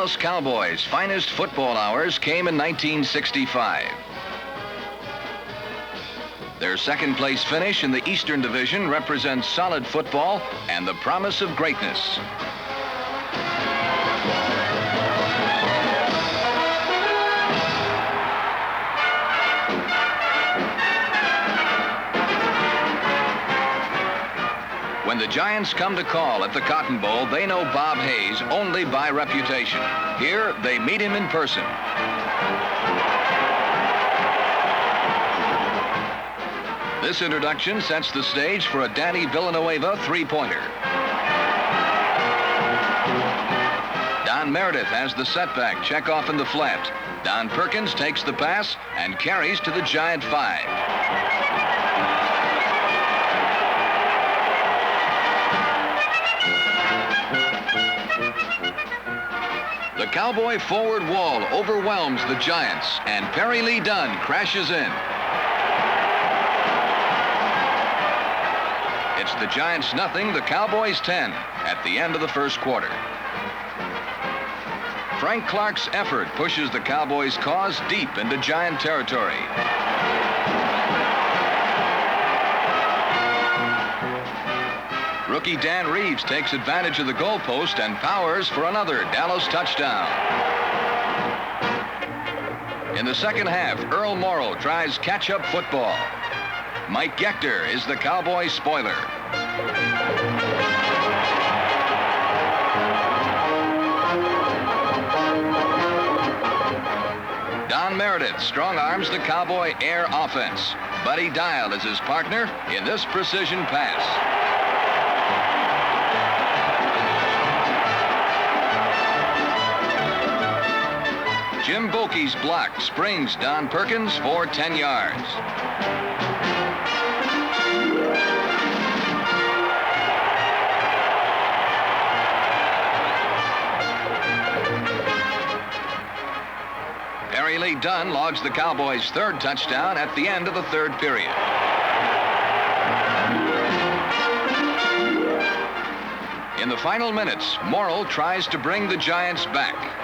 Dallas Cowboys' finest football hours came in 1965. Their second-place finish in the Eastern Division represents solid football and the promise of greatness. When the Giants come to call at the Cotton Bowl, they know Bob Hayes only by reputation. Here, they meet him in person. This introduction sets the stage for a Danny Villanueva three-pointer. Don Meredith has the setback check off in the flat. Don Perkins takes the pass and carries to the Giant 5. The Cowboy forward wall overwhelms the Giants, and Perry Lee Dunn crashes in. It's the Giants nothing, the Cowboys 10 at the end of the first quarter. Frank Clark's effort pushes the Cowboys' cause deep into Giant territory. Rookie Dan Reeves takes advantage of the goalpost and powers for another Dallas touchdown. In the second half, Earl Morrow tries catch-up football. Mike Gechter is the Cowboy spoiler. Don Meredith strong-arms the Cowboy air offense. Buddy Dial is his partner in this precision pass. Jim Bokey's block springs Don Perkins for 10 yards. Perry Lee Dunn logs the Cowboys' third touchdown at the end of the third period. In the final minutes, Morrill tries to bring the Giants back.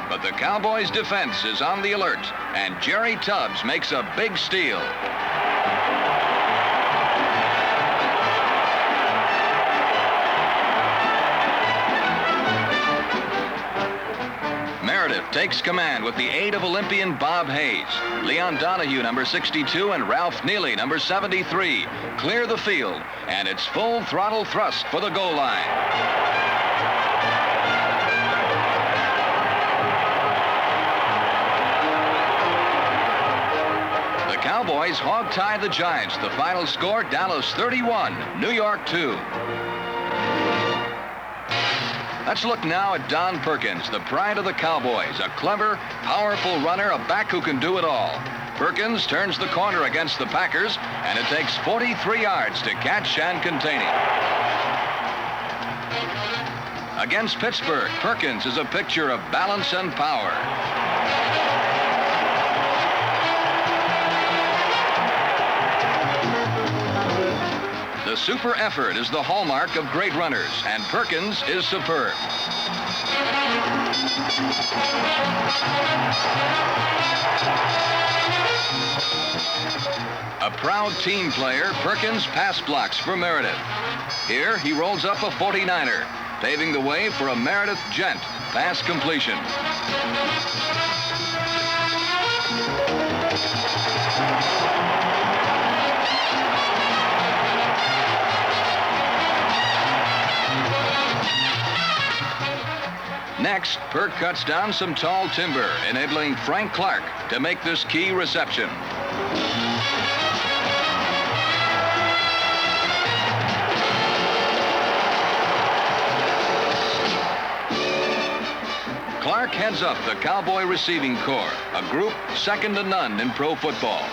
But the Cowboys' defense is on the alert, and Jerry Tubbs makes a big steal. Meredith takes command with the aid of Olympian Bob Hayes. Leon Donahue, number 62, and Ralph Neely, number 73, clear the field, and it's full throttle thrust for the goal line. Cowboys hog-tie the Giants. The final score, Dallas 31, New York 2. Let's look now at Don Perkins, the pride of the Cowboys. A clever, powerful runner, a back who can do it all. Perkins turns the corner against the Packers, and it takes 43 yards to catch and contain him. Against Pittsburgh, Perkins is a picture of balance and power. The super effort is the hallmark of great runners, and Perkins is superb. A proud team player, Perkins pass blocks for Meredith. Here, he rolls up a 49er, paving the way for a Meredith Gent pass completion. Next, Perk cuts down some tall timber, enabling Frank Clark to make this key reception. Clark heads up the Cowboy receiving corps, a group second to none in pro football.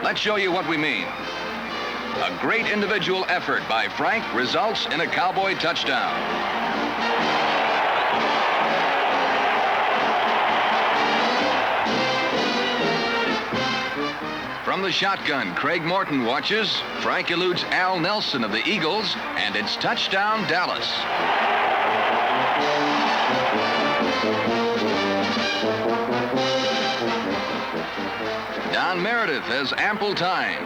Let's show you what we mean. A great individual effort by Frank results in a Cowboy touchdown. From the shotgun, Craig Morton watches. Frank eludes Al Nelson of the Eagles, and it's touchdown Dallas. Meredith has ample time.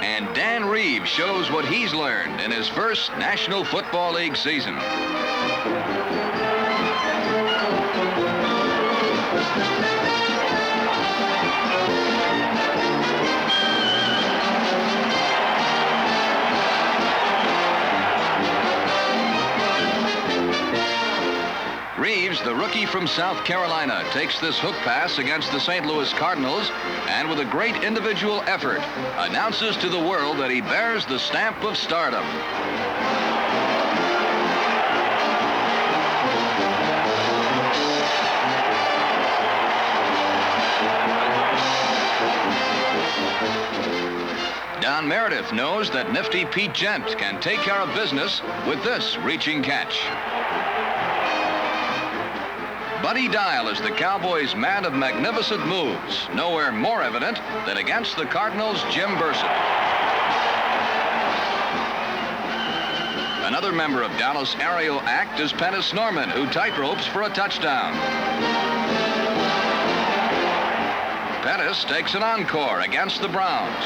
And Dan Reeves shows what he's learned in his first National Football League season. Reeves, the rookie from South Carolina, takes this hook pass against the St. Louis Cardinals and with a great individual effort announces to the world that he bears the stamp of stardom. Don Meredith knows that nifty Pete Gent can take care of business with this reaching catch. Buddy Dial is the Cowboys' man of magnificent moves. Nowhere more evident than against the Cardinals' Jim Burson. Another member of Dallas' aerial act is Pennis Norman, who tightropes for a touchdown. Pettis takes an encore against the Browns.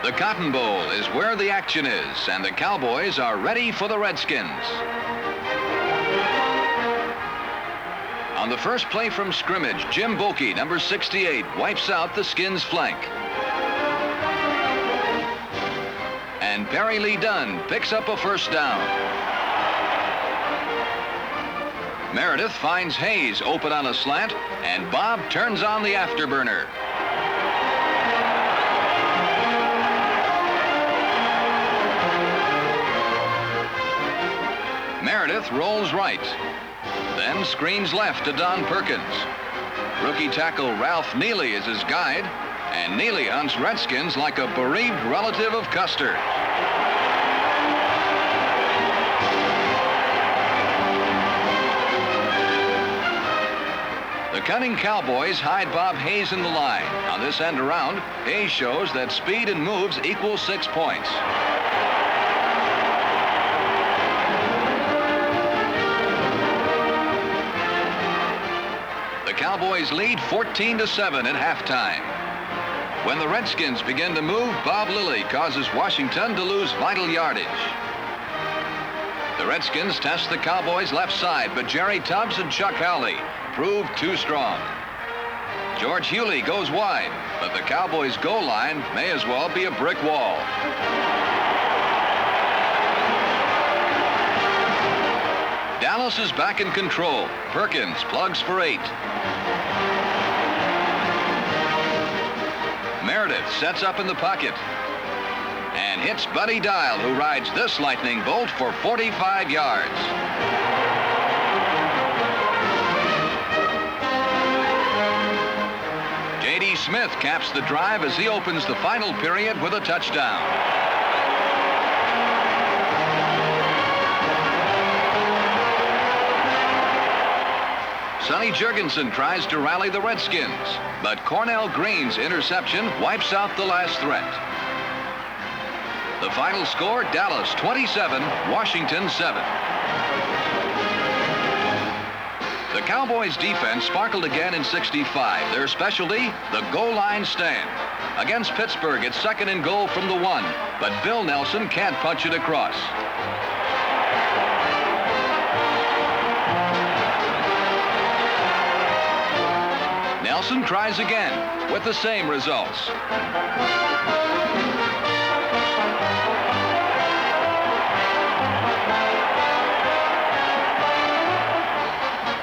The Cotton Bowl is where the action is, and the Cowboys are ready for the Redskins. On the first play from scrimmage, Jim Boakey, number 68, wipes out the Skins' flank. And Perry Lee Dunn picks up a first down. Meredith finds Hayes open on a slant, and Bob turns on the afterburner. Meredith rolls right. Then screens left to Don Perkins. Rookie tackle Ralph Neely is his guide, and Neely hunts Redskins like a bereaved relative of Custer. The cunning Cowboys hide Bob Hayes in the line. On this end around, Hayes shows that speed and moves equal 6 points. Cowboys lead 14-7 at halftime. When the Redskins begin to move, Bob Lilly causes Washington to lose vital yardage. The Redskins test the Cowboys' left side, but Jerry Tubbs and Chuck Howley prove too strong. George Hewley goes wide, but the Cowboys' goal line may as well be a brick wall. Dallas is back in control. Perkins plugs for 8. Meredith sets up in the pocket and hits Buddy Dial, who rides this lightning bolt for 45 yards. J.D. Smith caps the drive as he opens the final period with a touchdown. Sonny Jurgensen tries to rally the Redskins, but Cornell Green's interception wipes out the last threat. The final score, Dallas 27, Washington 7. The Cowboys' defense sparkled again in '65. Their specialty, the goal line stand. Against Pittsburgh, it's 2nd and goal from the 1, but Bill Nelson can't punch it across. Nelson tries again with the same results.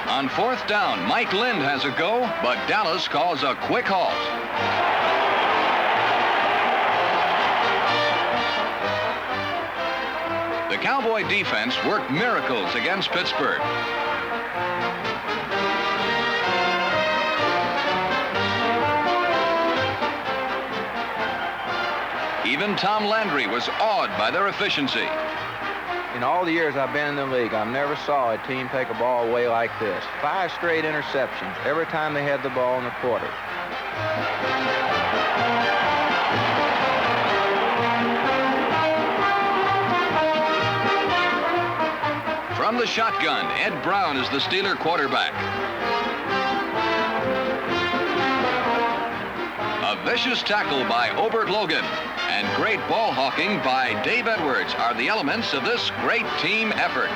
On 4th down, Mike Lind has a go, but Dallas calls a quick halt. The Cowboy defense worked miracles against Pittsburgh. Even Tom Landry was awed by their efficiency. In all the years I've been in the league, I've never saw a team take a ball away like this. 5 straight interceptions every time they had the ball in the quarter. From the shotgun, Ed Brown is the Steeler quarterback. Vicious tackle by Obert Logan and great ball hawking by Dave Edwards are the elements of this great team effort.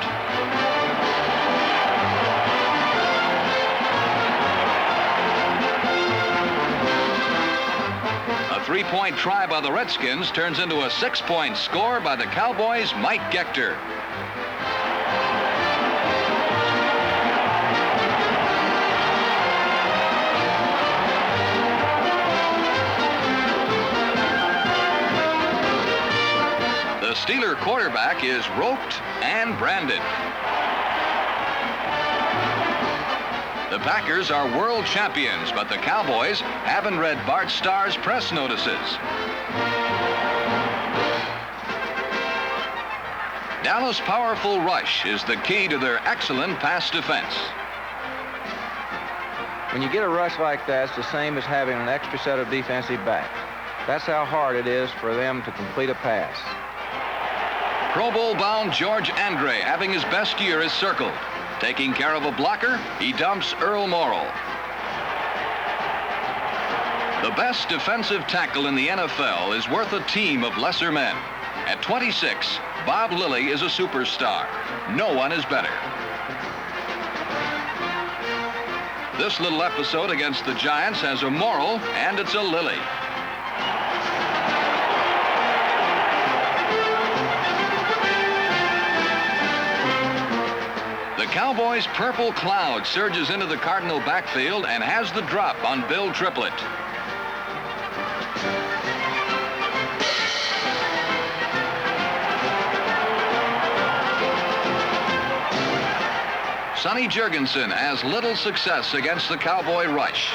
A 3-point try by the Redskins turns into a 6-point score by the Cowboys' Mike Gector. The Steeler quarterback is roped and branded. The Packers are world champions, but the Cowboys haven't read Bart Starr's press notices. Dallas' powerful rush is the key to their excellent pass defense. When you get a rush like that, it's the same as having an extra set of defensive backs. That's how hard it is for them to complete a pass. Pro Bowl-bound George Andre, having his best year, is circled. Taking care of a blocker, he dumps Earl Morrall. The best defensive tackle in the NFL is worth a team of lesser men. At 26, Bob Lilly is a superstar. No one is better. This little episode against the Giants has a Morrall, and it's a Lilly. The Cowboys' purple cloud surges into the Cardinal backfield and has the drop on Bill Triplett. Sonny Jurgensen has little success against the Cowboy rush.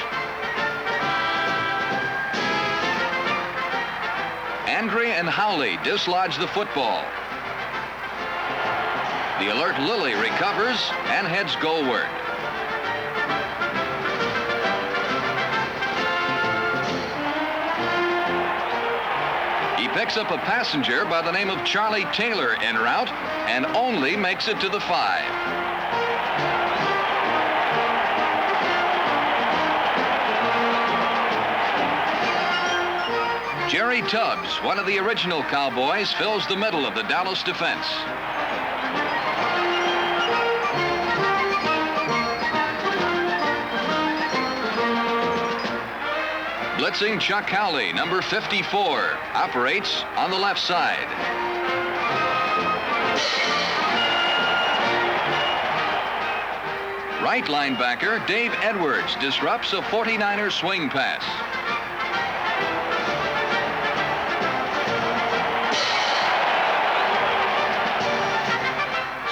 Andre and Howley dislodge the football. The alert Lilly recovers and heads goalward. He picks up a passenger by the name of Charlie Taylor en route and only makes it to the 5. Jerry Tubbs, one of the original Cowboys, fills the middle of the Dallas defense. Blitzing Chuck Howley, number 54, operates on the left side. Right linebacker Dave Edwards disrupts a 49er swing pass.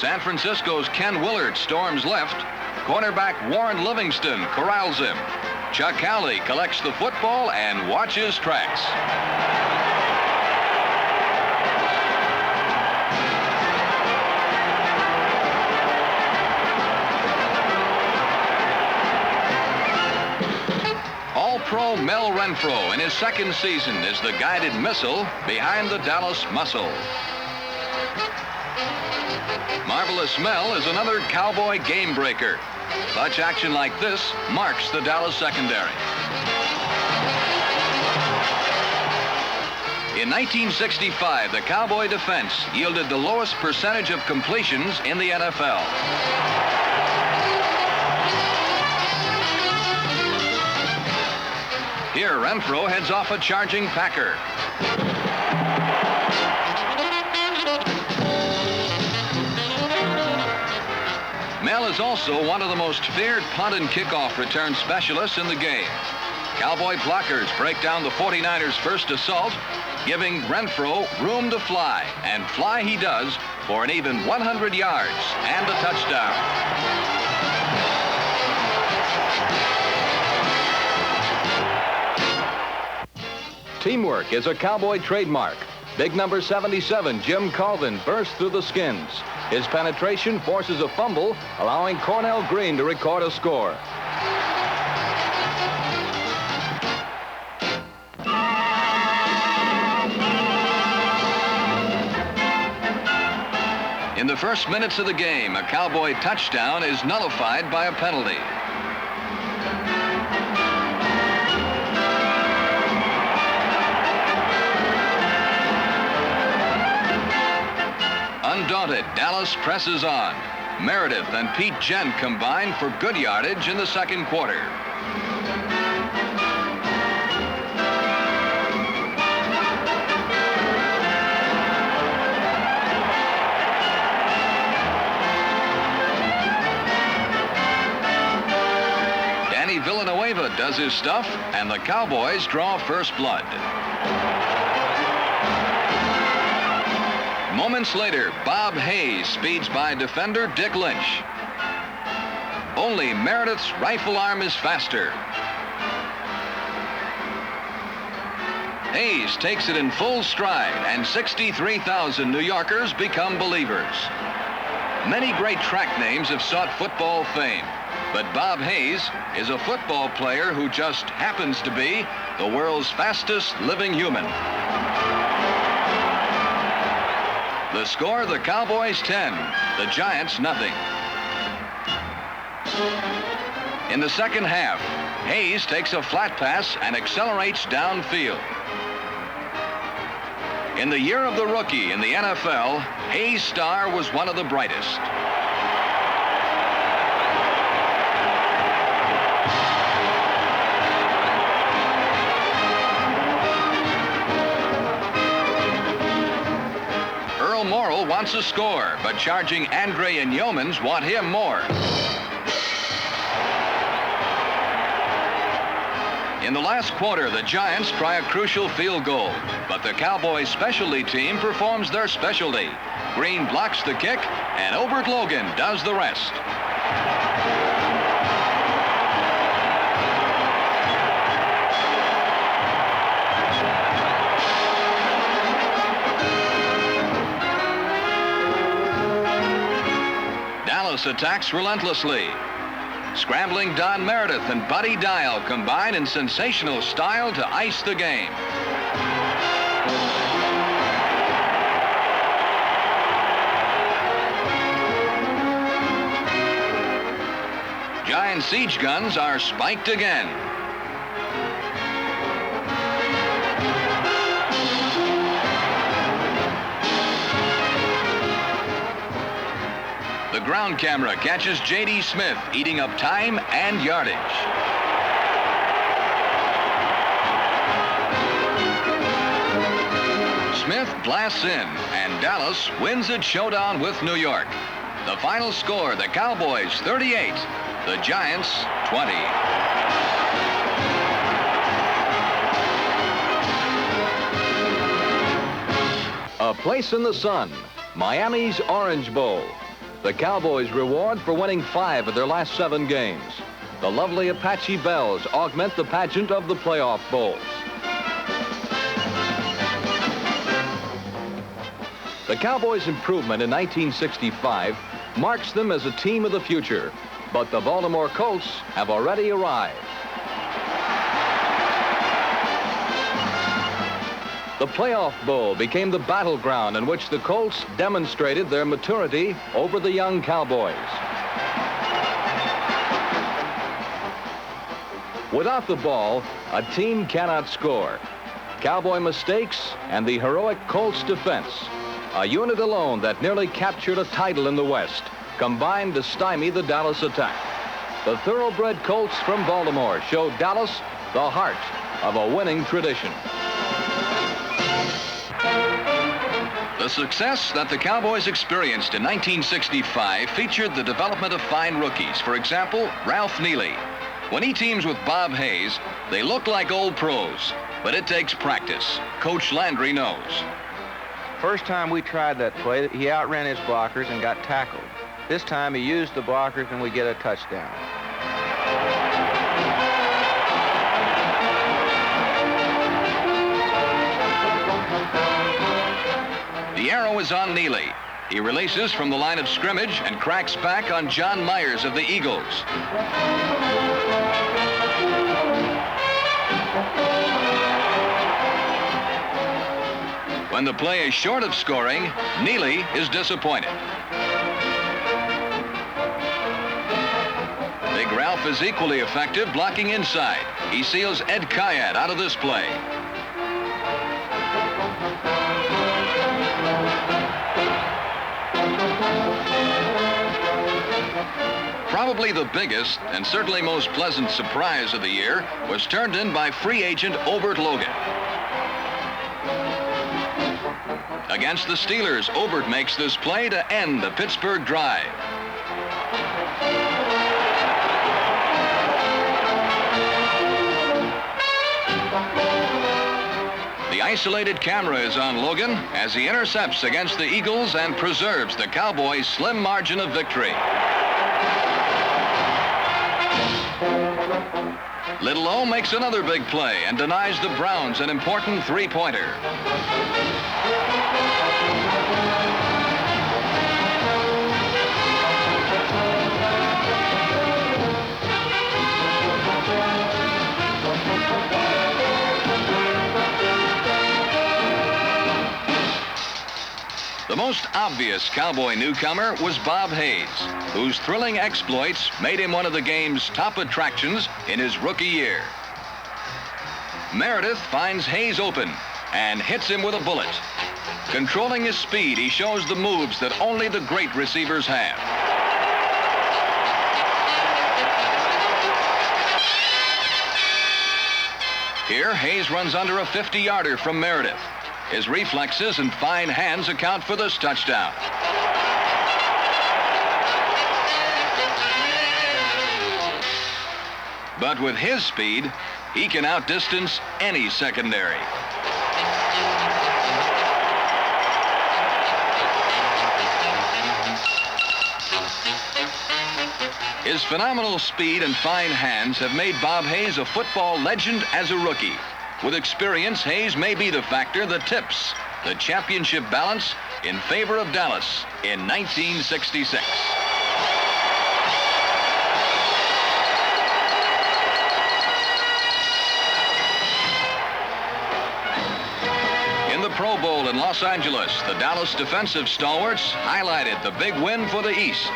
San Francisco's Ken Willard storms left. Cornerback Warren Livingston corrals him. Chuck Howley collects the football and watches tracks. All-Pro Mel Renfro in his second season is the guided missile behind the Dallas muscle. Marvelous Mel is another Cowboy game breaker. Such action like this marks the Dallas secondary. In 1965, the Cowboy defense yielded the lowest percentage of completions in the NFL. Here, Renfro heads off a charging Packer. Mel is also one of the most feared punt and kickoff return specialists in the game. Cowboy blockers break down the 49ers' first assault, giving Renfro room to fly, and fly he does for an even 100 yards and a touchdown. Teamwork is a Cowboy trademark. Big number 77, Jim Colvin, bursts through the skins. His penetration forces a fumble, allowing Cornell Green to record a score. In the first minutes of the game, a Cowboy touchdown is nullified by a penalty. Undaunted, Dallas presses on. Meredith and Pete Gent combine for good yardage in the second quarter. Danny Villanueva does his stuff, and the Cowboys draw first blood. Moments later, Bob Hayes speeds by defender Dick Lynch. Only Meredith's rifle arm is faster. Hayes takes it in full stride, and 63,000 New Yorkers become believers. Many great track names have sought football fame, but Bob Hayes is a football player who just happens to be the world's fastest living human. The score, the Cowboys 10, the Giants nothing. In the second half, Hayes takes a flat pass and accelerates downfield. In the year of the rookie in the NFL, Hayes' star was one of the brightest. Morrill wants a score, but charging Andre and Yeomans want him more. In the last quarter, the Giants try a crucial field goal, but the Cowboys specialty team performs their specialty. Green blocks the kick, and Obert Logan does the rest. Attacks relentlessly. Scrambling Don Meredith and Buddy Dial combine in sensational style to ice the game. Giant siege guns are spiked again. The ground camera catches J.D. Smith eating up time and yardage. Smith blasts in, and Dallas wins its showdown with New York. The final score, the Cowboys 38, the Giants 20. A place in the sun, Miami's Orange Bowl. The Cowboys' reward for winning 5 of their last 7 games. The lovely Apache bells augment the pageant of the playoff bowls. The Cowboys' improvement in 1965 marks them as a team of the future, but the Baltimore Colts have already arrived. The playoff bowl became the battleground in which the Colts demonstrated their maturity over the young Cowboys. Without the ball, a team cannot score. Cowboy mistakes and the heroic Colts defense, a unit alone that nearly captured a title in the West, combined to stymie the Dallas attack. The thoroughbred Colts from Baltimore showed Dallas the heart of a winning tradition. The success that the Cowboys experienced in 1965 featured the development of fine rookies. For example, Ralph Neely. When he teams with Bob Hayes, they look like old pros, but it takes practice. Coach Landry knows. First time we tried that play, he outran his blockers and got tackled. This time he used the blockers and we get a touchdown. The arrow is on Neely. He releases from the line of scrimmage and cracks back on John Myers of the Eagles. When the play is short of scoring, Neely is disappointed. Big Ralph is equally effective blocking inside. He seals Ed Kayat out of this play. Probably the biggest and certainly most pleasant surprise of the year was turned in by free agent Obert Logan. Against the Steelers, Obert makes this play to end the Pittsburgh drive. The isolated camera is on Logan as he intercepts against the Eagles and preserves the Cowboys' slim margin of victory. Little O makes another big play and denies the Browns an important three-pointer. The most obvious Cowboy newcomer was Bob Hayes, whose thrilling exploits made him one of the game's top attractions in his rookie year. Meredith finds Hayes open and hits him with a bullet. Controlling his speed, he shows the moves that only the great receivers have. Here, Hayes runs under a 50-yarder from Meredith. His reflexes and fine hands account for this touchdown. But with his speed, he can outdistance any secondary. His phenomenal speed and fine hands have made Bob Hayes a football legend as a rookie. With experience, Hayes may be the factor that tips the championship balance in favor of Dallas in 1966. In the Pro Bowl in Los Angeles, the Dallas defensive stalwarts highlighted the big win for the East.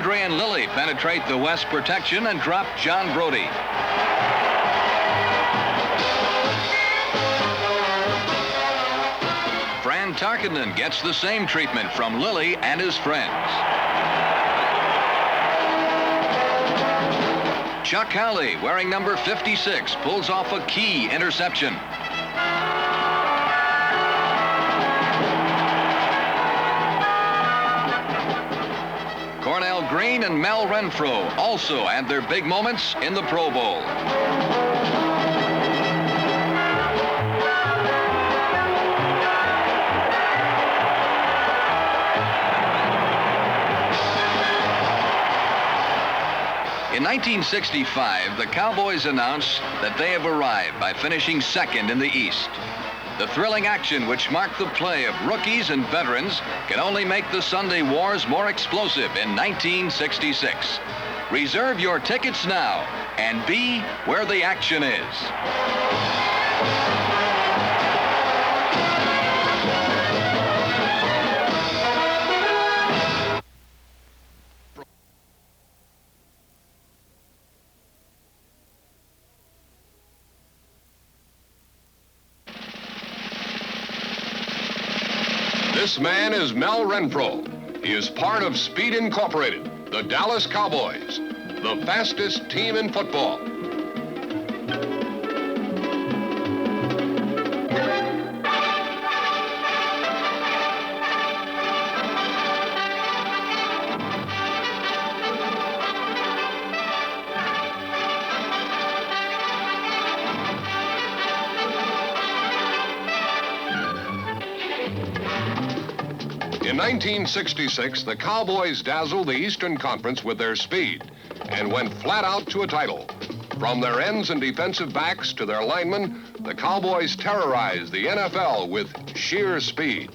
Andre and Lilly penetrate the West protection and drop John Brody. Fran Tarkenton gets the same treatment from Lilly and his friends. Chuck Howley, wearing number 56, pulls off a key interception. Cornell Green and Mel Renfro also had their big moments in the Pro Bowl. In 1965, the Cowboys announced that they have arrived by finishing second in the East. The thrilling action which marked the play of rookies and veterans can only make the Sunday Wars more explosive in 1966. Reserve your tickets now and be where the action is. This man is Mel Renfro. He is part of Speed Incorporated, the Dallas Cowboys, the fastest team in football. In 1966, the Cowboys dazzled the Eastern Conference with their speed and went flat out to a title. From their ends and defensive backs to their linemen, the Cowboys terrorized the NFL with sheer speed.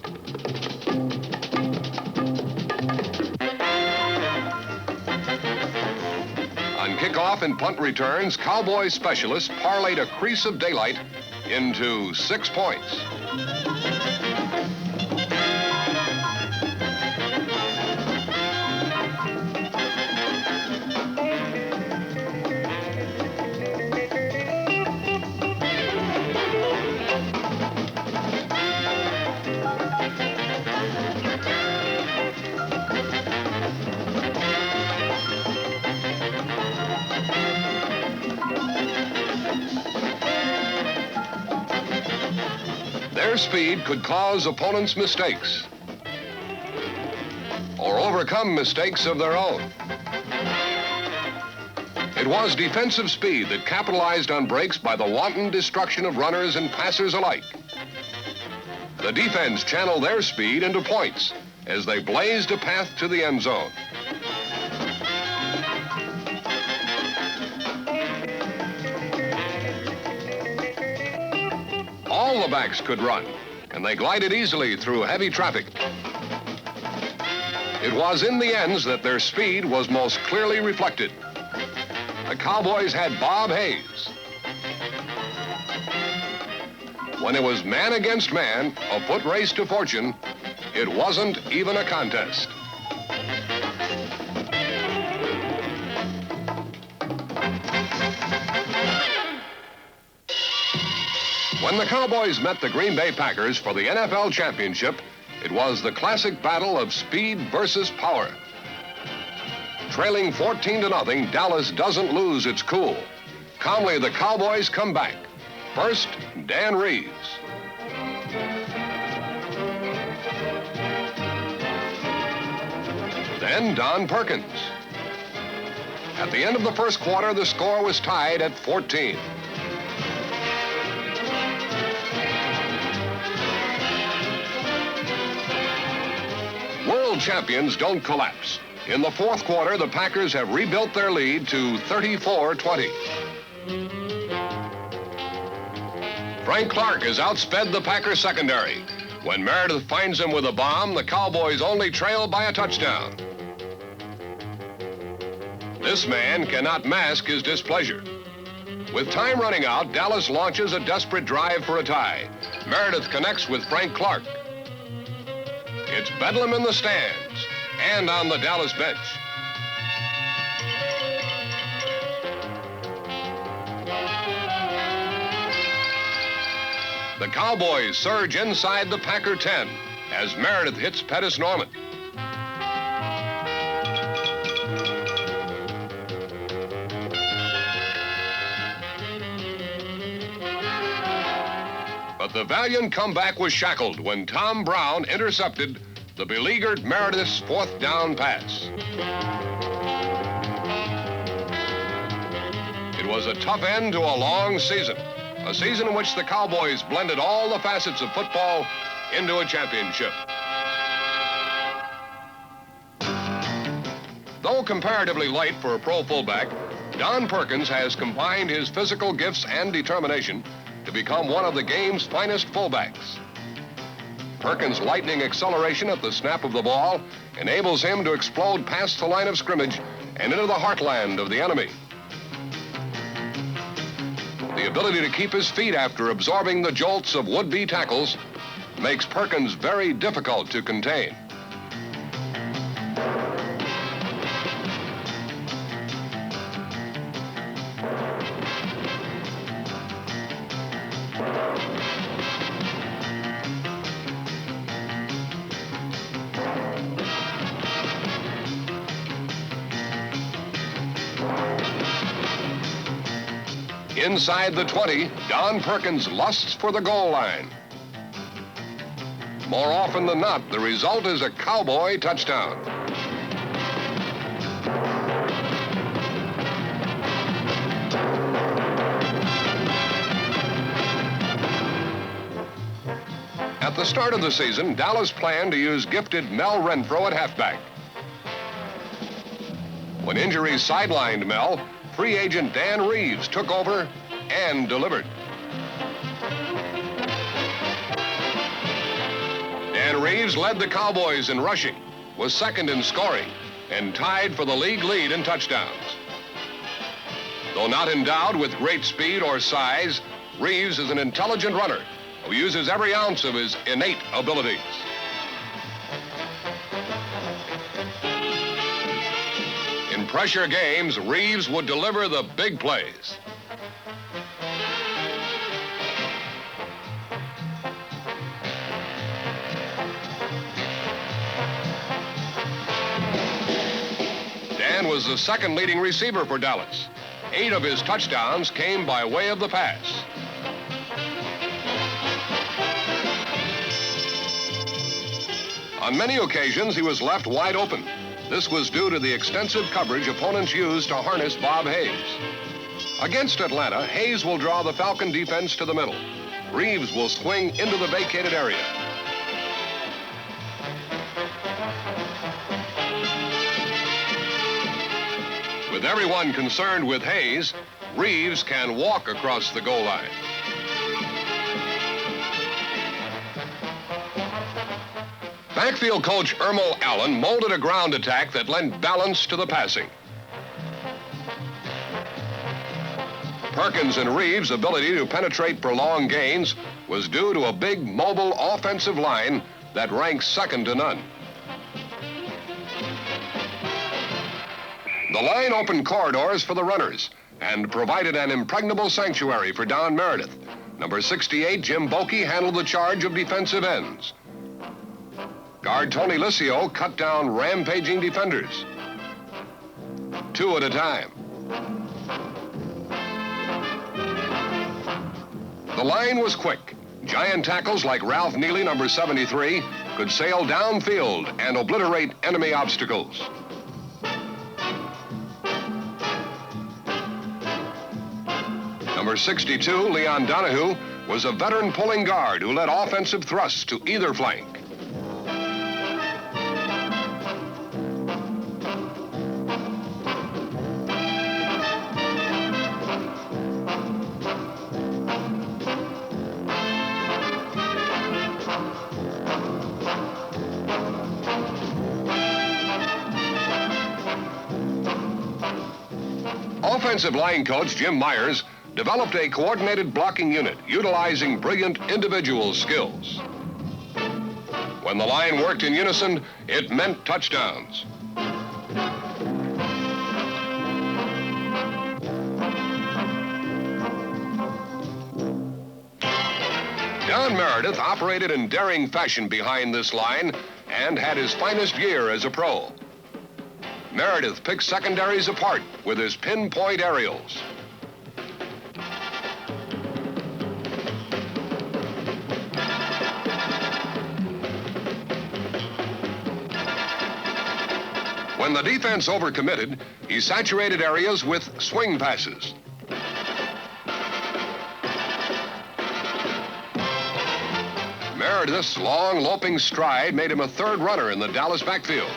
On kickoff and punt returns, Cowboys specialists parlayed a crease of daylight into 6 points. Their speed could cause opponents mistakes or overcome mistakes of their own. It was defensive speed that capitalized on breaks by the wanton destruction of runners and passers alike. The defense channeled their speed into points as they blazed a path to the end zone. All the backs could run, and they glided easily through heavy traffic. It was in the ends that their speed was most clearly reflected. The Cowboys had Bob Hayes. When it was man against man, a foot race to fortune, it wasn't even a contest. When the Cowboys met the Green Bay Packers for the NFL championship, it was the classic battle of speed versus power. Trailing 14-0, Dallas doesn't lose its cool. Calmly, the Cowboys come back. First, Dan Reeves. Then Don Perkins. At the end of the first quarter, the score was tied at 14. World champions don't collapse. In the fourth quarter, the Packers have rebuilt their lead to 34-20. Frank Clark has outsped the Packers secondary. When Meredith finds him with a bomb, the Cowboys only trail by a touchdown. This man cannot mask his displeasure. With time running out, Dallas launches a desperate drive for a tie. Meredith connects with Frank Clark. It's bedlam in the stands and on the Dallas bench. The Cowboys surge inside the Packer 10 as Meredith hits Pettis Norman. But the valiant comeback was shackled when Tom Brown intercepted the beleaguered Meredith's fourth down pass. It was a tough end to a long season, a season in which the Cowboys blended all the facets of football into a championship. Though comparatively light for a pro fullback, Don Perkins has combined his physical gifts and determination to become one of the game's finest fullbacks. Perkins' lightning acceleration at the snap of the ball enables him to explode past the line of scrimmage and into the heartland of the enemy. The ability to keep his feet after absorbing the jolts of would-be tackles makes Perkins very difficult to contain. Inside the 20, Don Perkins lusts for the goal line. More often than not, the result is a Cowboy touchdown. At the start of the season, Dallas planned to use gifted Mel Renfro at halfback. When injuries sidelined Mel, free agent Dan Reeves took over and delivered. Dan Reeves led the Cowboys in rushing, was second in scoring, and tied for the league lead in touchdowns. Though not endowed with great speed or size, Reeves is an intelligent runner who uses every ounce of his innate abilities. In pressure games, Reeves would deliver the big plays. Dan was the second leading receiver for Dallas. 8 of his touchdowns came by way of the pass. On many occasions, he was left wide open. This was due to the extensive coverage opponents used to harness Bob Hayes. Against Atlanta, Hayes will draw the Falcon defense to the middle. Reeves will swing into the vacated area. With everyone concerned with Hayes, Reeves can walk across the goal line. Backfield coach Ermo Allen molded a ground attack that lent balance to the passing. Perkins and Reeves' ability to penetrate for long gains was due to a big mobile offensive line that ranks second to none. The line opened corridors for the runners and provided an impregnable sanctuary for Don Meredith. Number 68, Jim Bokey, handled the charge of defensive ends. Guard Tony Licio cut down rampaging defenders, 2 at a time. The line was quick. Giant tackles like Ralph Neely, number 73, could sail downfield and obliterate enemy obstacles. Number 62, Leon Donahue, was a veteran pulling guard who led offensive thrusts to either flank. Offensive line coach Jim Myers developed a coordinated blocking unit utilizing brilliant individual skills. When the line worked in unison, it meant touchdowns. Don Meredith operated in daring fashion behind this line and had his finest year as a pro. Meredith picked secondaries apart with his pinpoint aerials. When the defense overcommitted, he saturated areas with swing passes. Meredith's long, loping stride made him a third runner in the Dallas backfield.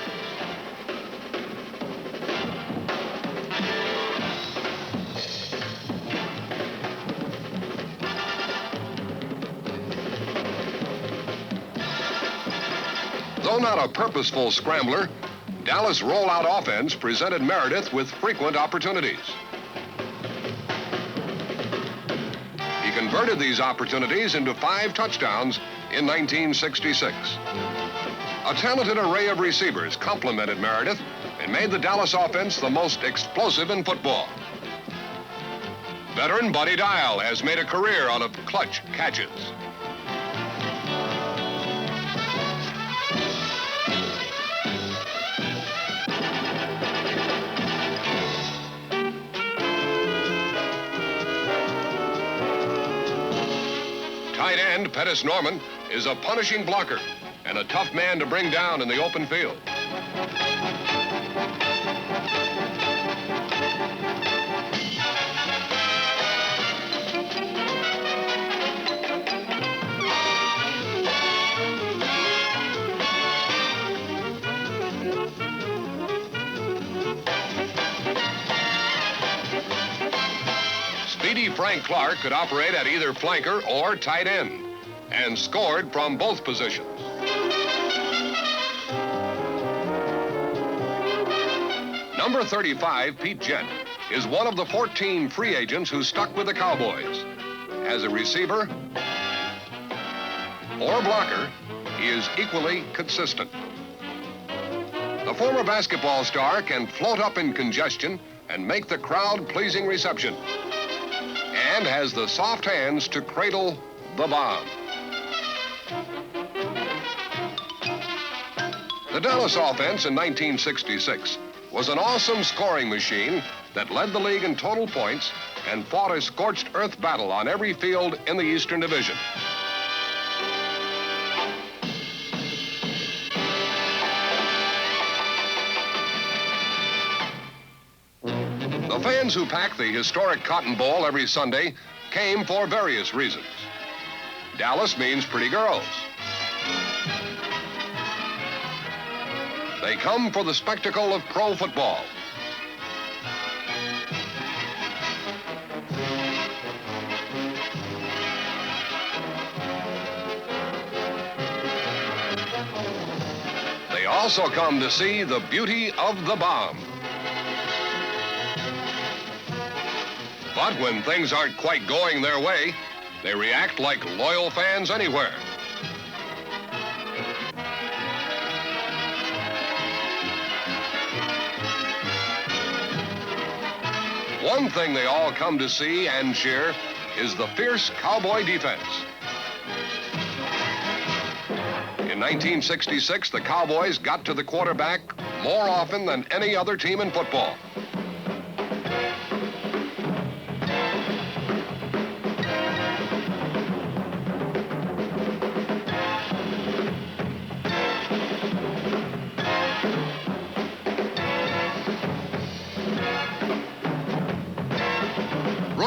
Though not a purposeful scrambler, Dallas rollout offense presented Meredith with frequent opportunities. He converted these opportunities into 5 touchdowns in 1966. A talented array of receivers complemented Meredith and made the Dallas offense the most explosive in football. Veteran Buddy Dial has made a career out of clutch catches. Tight end Pettis Norman is a punishing blocker and a tough man to bring down in the open field. Speedy Frank Clark could operate at either flanker or tight end and scored from both positions. Number 35, Pete Gent, is one of the 14 free agents who stuck with the Cowboys. As a receiver or blocker, he is equally consistent. The former basketball star can float up in congestion and make the crowd-pleasing reception, and has the soft hands to cradle the bomb. The Dallas offense in 1966 was an awesome scoring machine that led the league in total points and fought a scorched earth battle on every field in the Eastern Division. The fans who packed the historic Cotton Bowl every Sunday came for various reasons. Dallas means pretty girls. They come for the spectacle of pro football. They also come to see the beauty of the bomb. But when things aren't quite going their way, they react like loyal fans anywhere. One thing they all come to see and cheer is the fierce Cowboy defense. In 1966, the Cowboys got to the quarterback more often than any other team in football.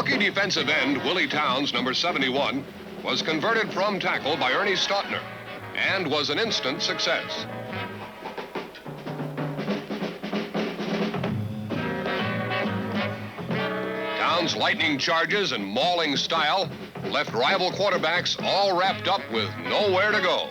Rookie defensive end Willie Towns, number 71, was converted from tackle by Ernie Stautner and was an instant success. Towns' lightning charges and mauling style left rival quarterbacks all wrapped up with nowhere to go.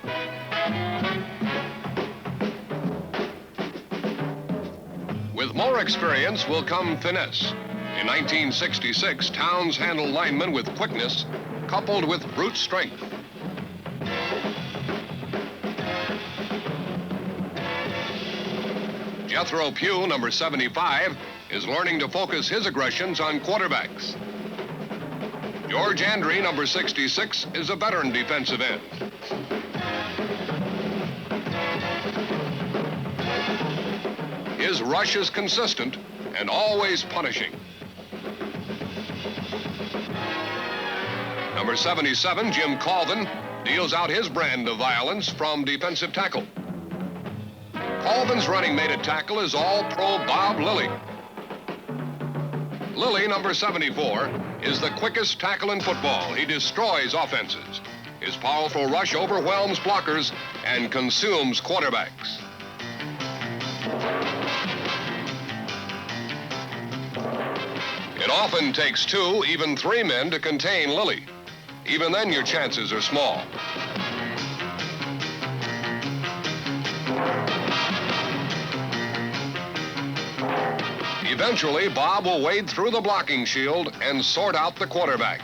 With more experience will come finesse. In 1966, Towns handled linemen with quickness coupled with brute strength. Jethro Pugh, number 75, is learning to focus his aggressions on quarterbacks. George Andre, number 66, is a veteran defensive end. His rush is consistent and always punishing. Number 77, Jim Colvin, deals out his brand of violence from defensive tackle. Colvin's running mate at tackle is All-Pro Bob Lilly. Lilly, number 74, is the quickest tackle in football. He destroys offenses. His powerful rush overwhelms blockers and consumes quarterbacks. It often takes 2, even 3 men to contain Lilly. Even then, your chances are small. Eventually, Bob will wade through the blocking shield and sort out the quarterback.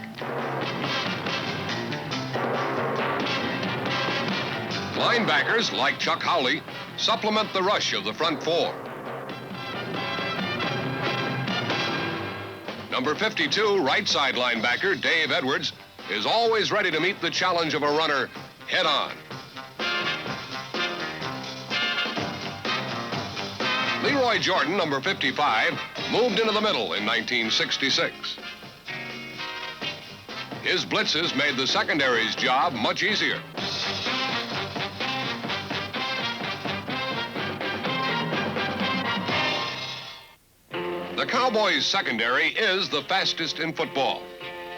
Linebackers, like Chuck Howley, supplement the rush of the front four. Number 52, right side linebacker Dave Edwards, is always ready to meet the challenge of a runner head on. Leroy Jordan, number 55, moved into the middle in 1966. His blitzes made the secondary's job much easier. The Cowboys' secondary is the fastest in football.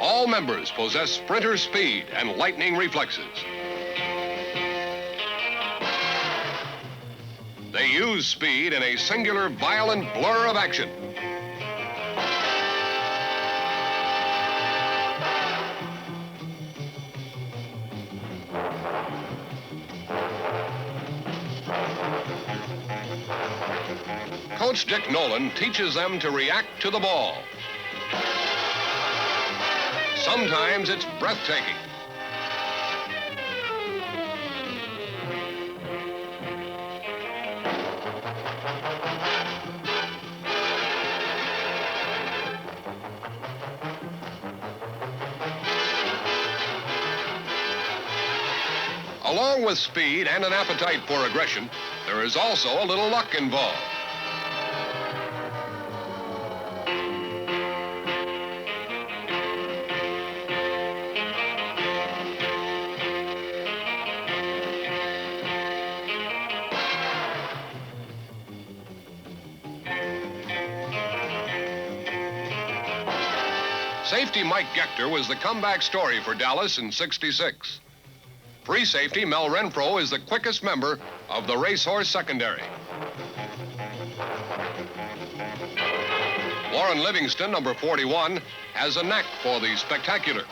All members possess sprinter speed and lightning reflexes. They use speed in a singular, violent blur of action. Coach Dick Nolan teaches them to react to the ball. Sometimes it's breathtaking. Along with speed and an appetite for aggression, there is also a little luck involved. Safety Mike Gector was the comeback story for Dallas in '66. Free safety Mel Renfro is the quickest member of the racehorse secondary. Warren Livingston, number 41, has a knack for the spectacular.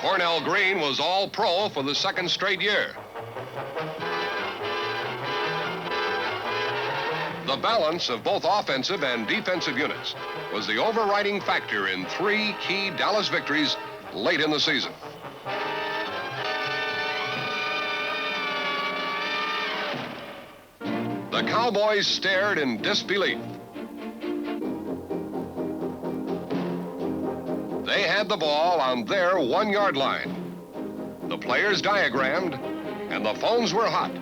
Cornell Green was All-Pro for the second straight year. The balance of both offensive and defensive units was the overriding factor in 3 key Dallas victories late in the season. The Cowboys stared in disbelief. They had the ball on their 1-yard line. The players diagrammed, and the phones were hot.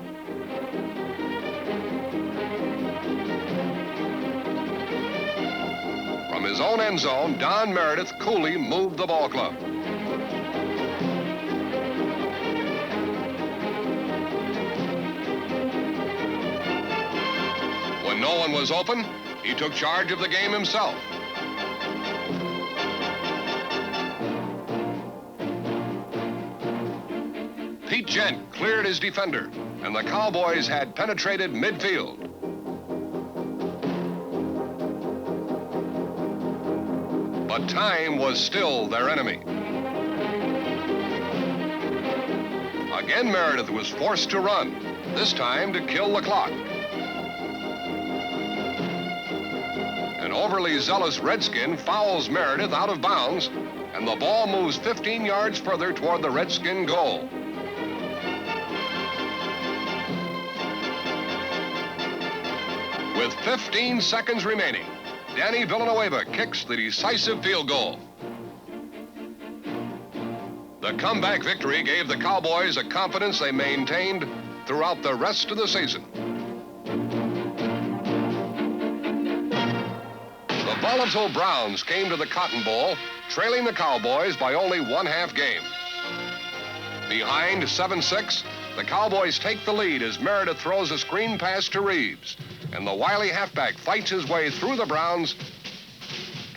From his own end zone, Don Meredith coolly moved the ball club. When no one was open, he took charge of the game himself. Pete Gent cleared his defender, and the Cowboys had penetrated midfield. But time was still their enemy. Again, Meredith was forced to run, this time to kill the clock. An overly zealous Redskin fouls Meredith out of bounds, and the ball moves 15 yards further toward the Redskin goal. With 15 seconds remaining, Danny Villanueva kicks the decisive field goal. The comeback victory gave the Cowboys a confidence they maintained throughout the rest of the season. The volatile Browns came to the Cotton Bowl, trailing the Cowboys by only 1/2 game. Behind 7-6, the Cowboys take the lead as Meredith throws a screen pass to Reeves, and the wily halfback fights his way through the Browns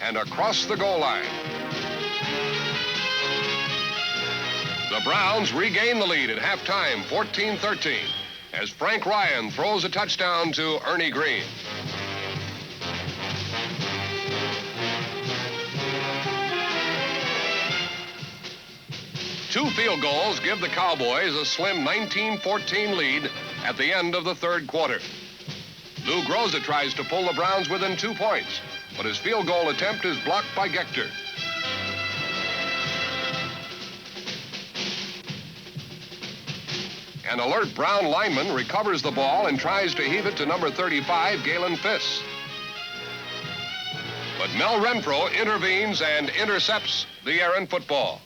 and across the goal line. The Browns regain the lead at halftime, 14-13, as Frank Ryan throws a touchdown to Ernie Green. Two field goals give the Cowboys a slim 19-14 lead at the end of the third quarter. Lou Groza tries to pull the Browns within 2 points, but his field goal attempt is blocked by Gector. An alert Brown lineman recovers the ball and tries to heave it to number 35, Galen Fiss. But Mel Renfro intervenes and intercepts the errant football.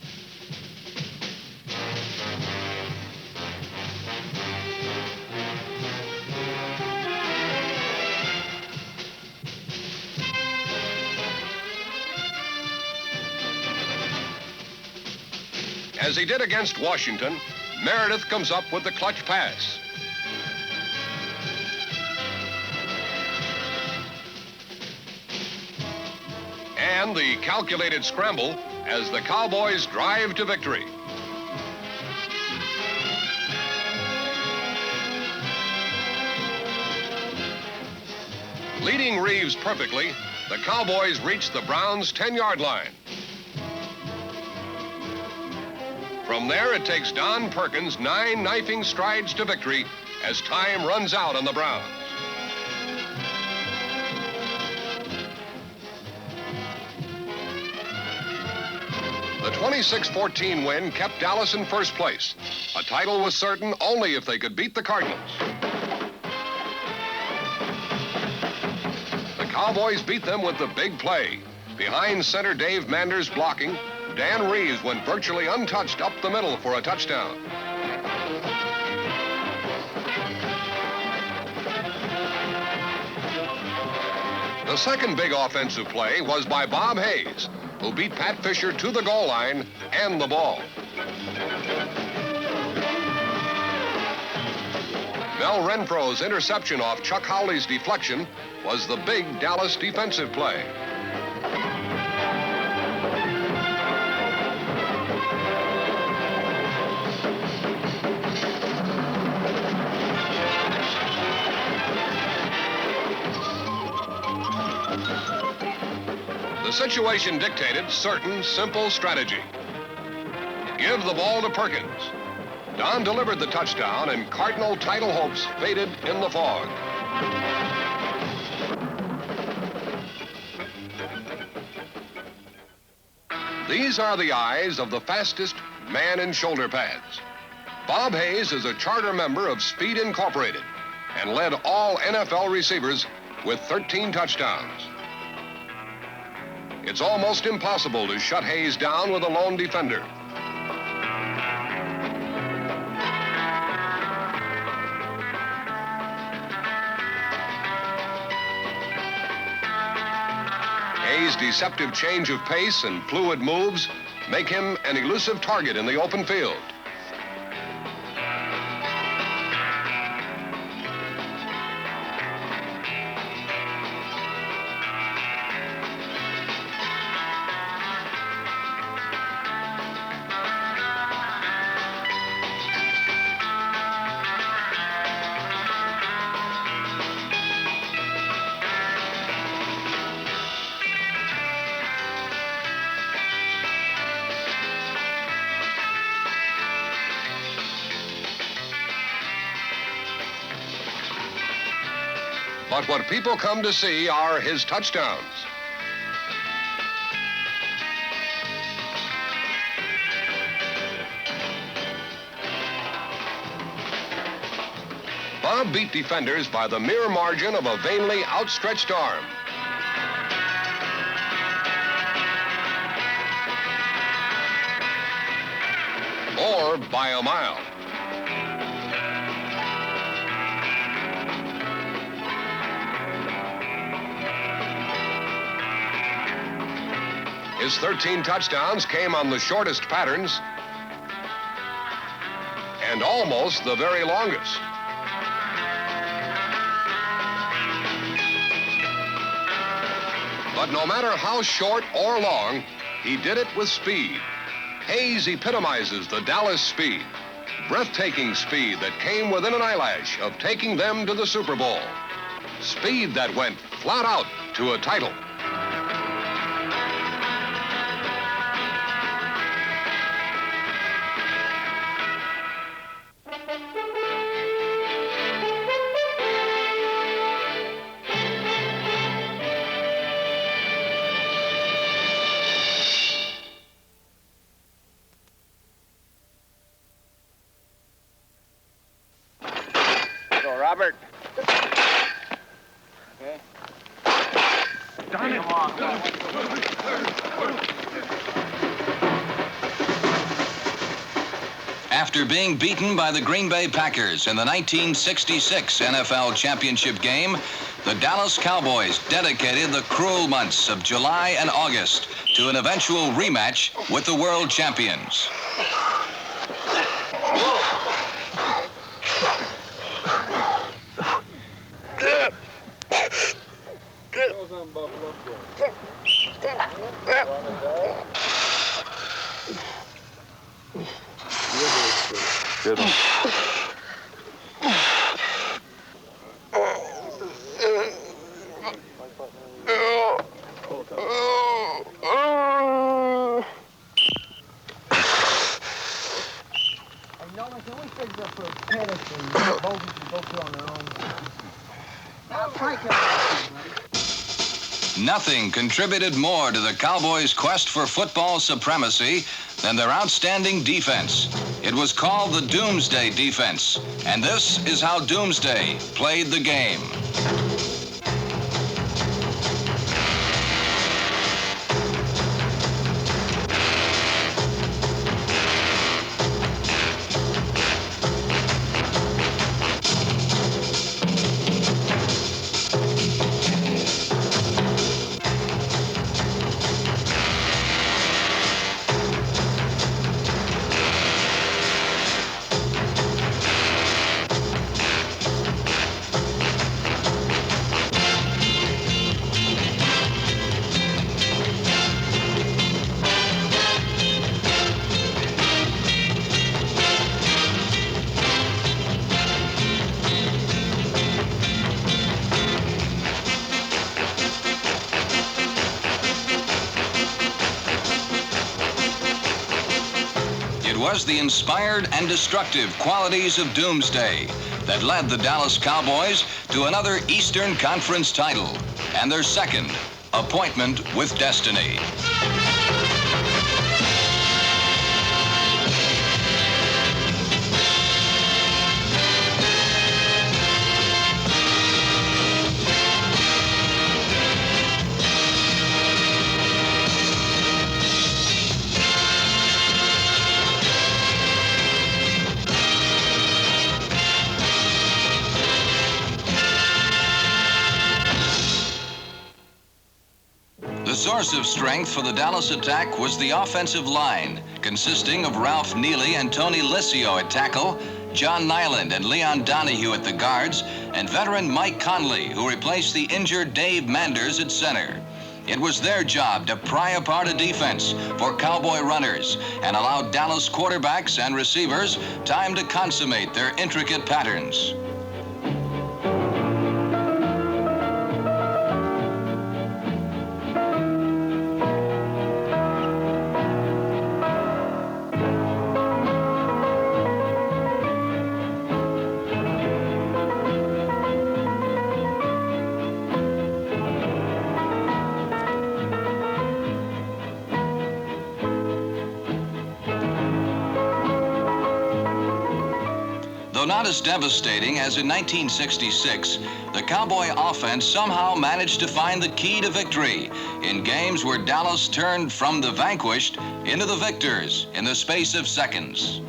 As he did against Washington, Meredith comes up with the clutch pass. And the calculated scramble as the Cowboys drive to victory. Leading Reeves perfectly, the Cowboys reach the Browns' 10-yard line. From there, it takes Don Perkins 9 knifing strides to victory as time runs out on the Browns. The 26-14 win kept Dallas in first place. A title was certain only if they could beat the Cardinals. The Cowboys beat them with the big play. Behind center Dave Manders blocking, Dan Reeves went virtually untouched up the middle for a touchdown. The The second big offensive play was by Bob Hayes, who beat Pat Fisher to the goal line and the ball. Mel Renfro's interception off Chuck Howley's deflection was the big Dallas defensive play. The situation dictated certain simple strategy. Give the ball to Perkins. Don delivered the touchdown, and Cardinal title hopes faded in the fog. These are the eyes of the fastest man in shoulder pads. Bob Hayes is a charter member of Speed Incorporated and led all NFL receivers with 13 touchdowns. It's almost impossible to shut Hayes down with a lone defender. Hayes' deceptive change of pace and fluid moves make him an elusive target in the open field. But what people come to see are his touchdowns. Bob beat defenders by the mere margin of a vainly outstretched arm. Or by a mile. His 13 touchdowns came on the shortest patterns and almost the very longest. But no matter how short or long, he did it with speed. Hayes epitomizes the Dallas speed, breathtaking speed that came within an eyelash of taking them to the Super Bowl. Speed that went flat out to a title. Robert. Okay. Darn it. After being beaten by the Green Bay Packers in the 1966 NFL Championship game, the Dallas Cowboys dedicated the cruel months of July and August to an eventual rematch with the world champions. Good one. Can we fix up for tennis and both can go through on their own? Nothing contributed more to the Cowboys' quest for football supremacy than their outstanding defense. It was called the Doomsday Defense, and this is how Doomsday played the game. was the inspired and destructive qualities of Doomsday that led the Dallas Cowboys to another Eastern Conference title and their second appointment with destiny. The source of strength for the Dallas attack was the offensive line, consisting of Ralph Neely and Tony Liscio at tackle, John Nyland and Leon Donahue at the guards, and veteran Mike Conley, who replaced the injured Dave Manders at center. It was their job to pry apart a defense for Cowboy runners and allow Dallas quarterbacks and receivers time to consummate their intricate patterns. Though not as devastating as in 1966, the Cowboy offense somehow managed to find the key to victory in games where Dallas turned from the vanquished into the victors in the space of seconds.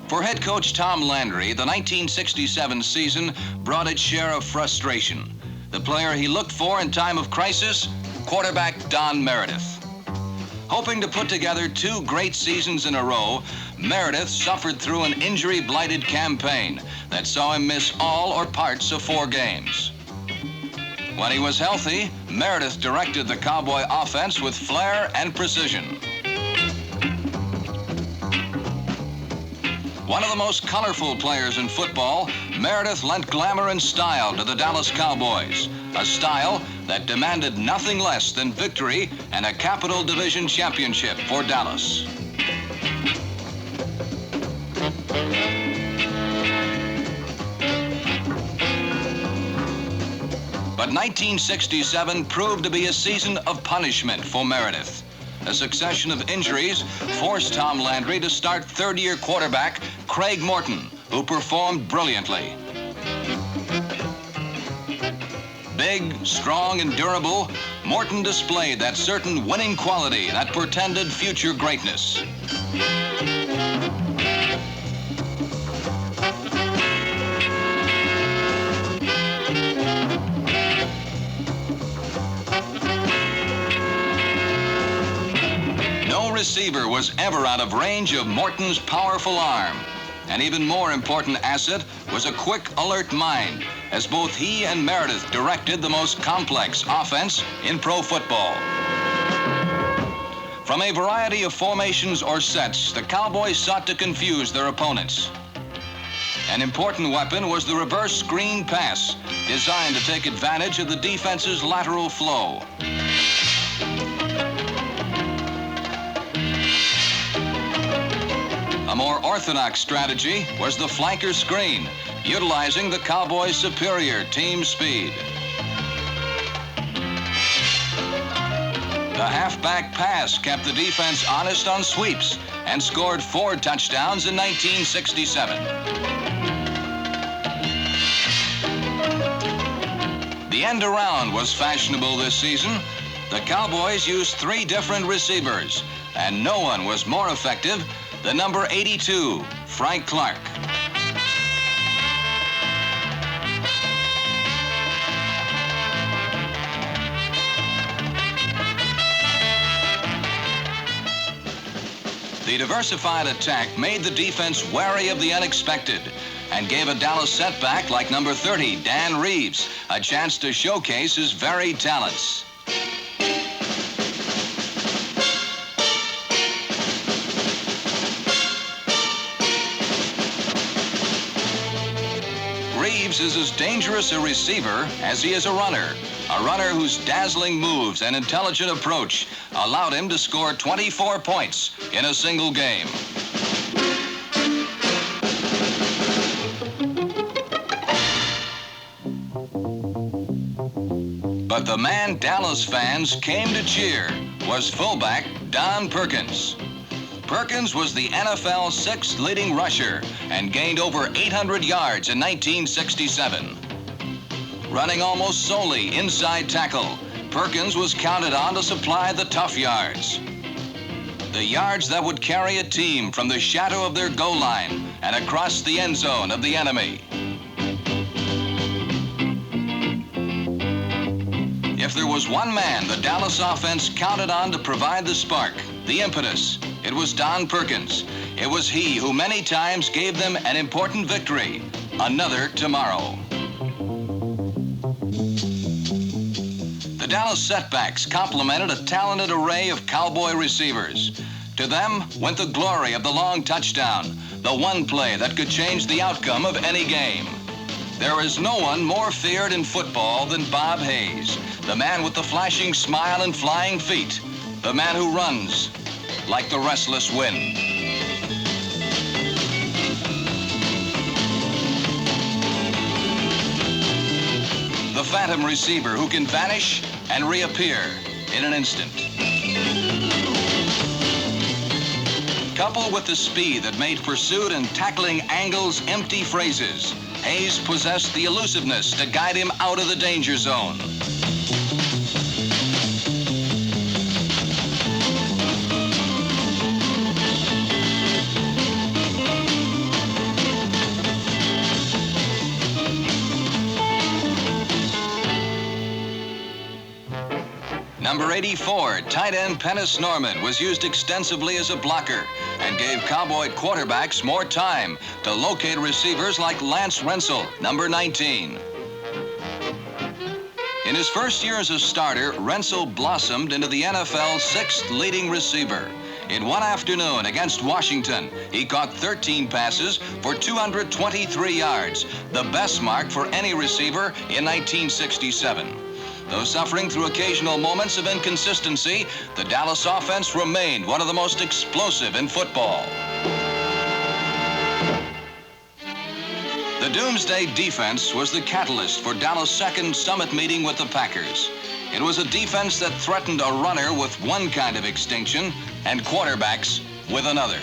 For head coach Tom Landry, the 1967 season brought its share of frustration. The player he looked for in time of crisis, quarterback Don Meredith. Hoping to put together two great seasons in a row, Meredith suffered through an injury-blighted campaign that saw him miss all or parts of 4 games. When he was healthy, Meredith directed the Cowboy offense with flair and precision. One of the most colorful players in football, Meredith lent glamour and style to the Dallas Cowboys, a style that demanded nothing less than victory and a Capital Division championship for Dallas. But 1967 proved to be a season of punishment for Meredith. A succession of injuries forced Tom Landry to start third-year quarterback Craig Morton, who performed brilliantly. Big, strong, and durable, Morton displayed that certain winning quality that portended future greatness. No receiver was ever out of range of Morton's powerful arm. An even more important asset was a quick, alert mind, as both he and Meredith directed the most complex offense in pro football. From a variety of formations or sets, the Cowboys sought to confuse their opponents. An important weapon was the reverse screen pass, designed to take advantage of the defense's lateral flow. A more orthodox strategy was the flanker screen, utilizing the Cowboys' superior team speed. The halfback pass kept the defense honest on sweeps and scored 4 touchdowns in 1967. The end around was fashionable this season. The Cowboys used 3 different receivers, and no one was more effective than number 82, Frank Clark. The diversified attack made the defense wary of the unexpected and gave a Dallas setback like number 30, Dan Reeves, a chance to showcase his varied talents. Reeves is as dangerous a receiver as he is a runner. a runner whose dazzling moves and intelligent approach allowed him to score 24 points in a single game. But the man Dallas fans came to cheer was fullback Don Perkins. Perkins was the NFL's sixth leading rusher and gained over 800 yards in 1967. Running almost solely inside tackle, Perkins was counted on to supply the tough yards. The yards that would carry a team from the shadow of their goal line and across the end zone of the enemy. If there was one man the Dallas offense counted on to provide the spark, the impetus, it was Don Perkins. It was he who many times gave them an important victory, another tomorrow. The Dallas setbacks complemented a talented array of Cowboy receivers. To them went the glory of the long touchdown, the one play that could change the outcome of any game. There is no one more feared in football than Bob Hayes, the man with the flashing smile and flying feet, the man who runs like the restless wind. The phantom receiver who can vanish and reappear in an instant. Coupled with the speed that made pursuit and tackling angles empty phrases, Hayes possessed the elusiveness to guide him out of the danger zone. Number 84, tight end Pennis Norman, was used extensively as a blocker and gave Cowboy quarterbacks more time to locate receivers like Lance Rensel, number 19. In his first year as a starter, Rensel blossomed into the NFL's sixth leading receiver. In one afternoon against Washington, he caught 13 passes for 223 yards, the best mark for any receiver in 1967. Though suffering through occasional moments of inconsistency, the Dallas offense remained one of the most explosive in football. The Doomsday defense was the catalyst for Dallas' second summit meeting with the Packers. It was a defense that threatened a runner with one kind of extinction and quarterbacks with another.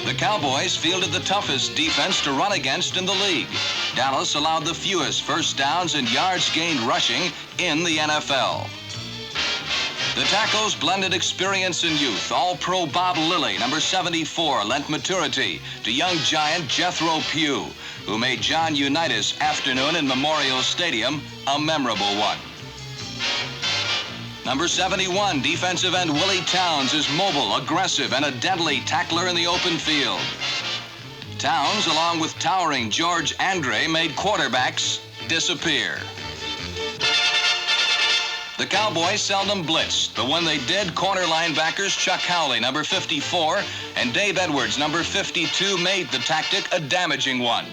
The Cowboys fielded the toughest defense to run against in the league. Dallas allowed the fewest first downs and yards gained rushing in the NFL. The tackles blended experience and youth. All-Pro Bob Lilly, number 74, lent maturity to young giant Jethro Pugh, who made John Unitas' afternoon in Memorial Stadium a memorable one. Number 71, defensive end Willie Towns, is mobile, aggressive, and a deadly tackler in the open field. Towns, along with towering George Andre, made quarterbacks disappear. The Cowboys seldom blitzed, but when they did, corner linebackers Chuck Howley, number 54, and Dave Edwards, number 52, made the tactic a damaging one.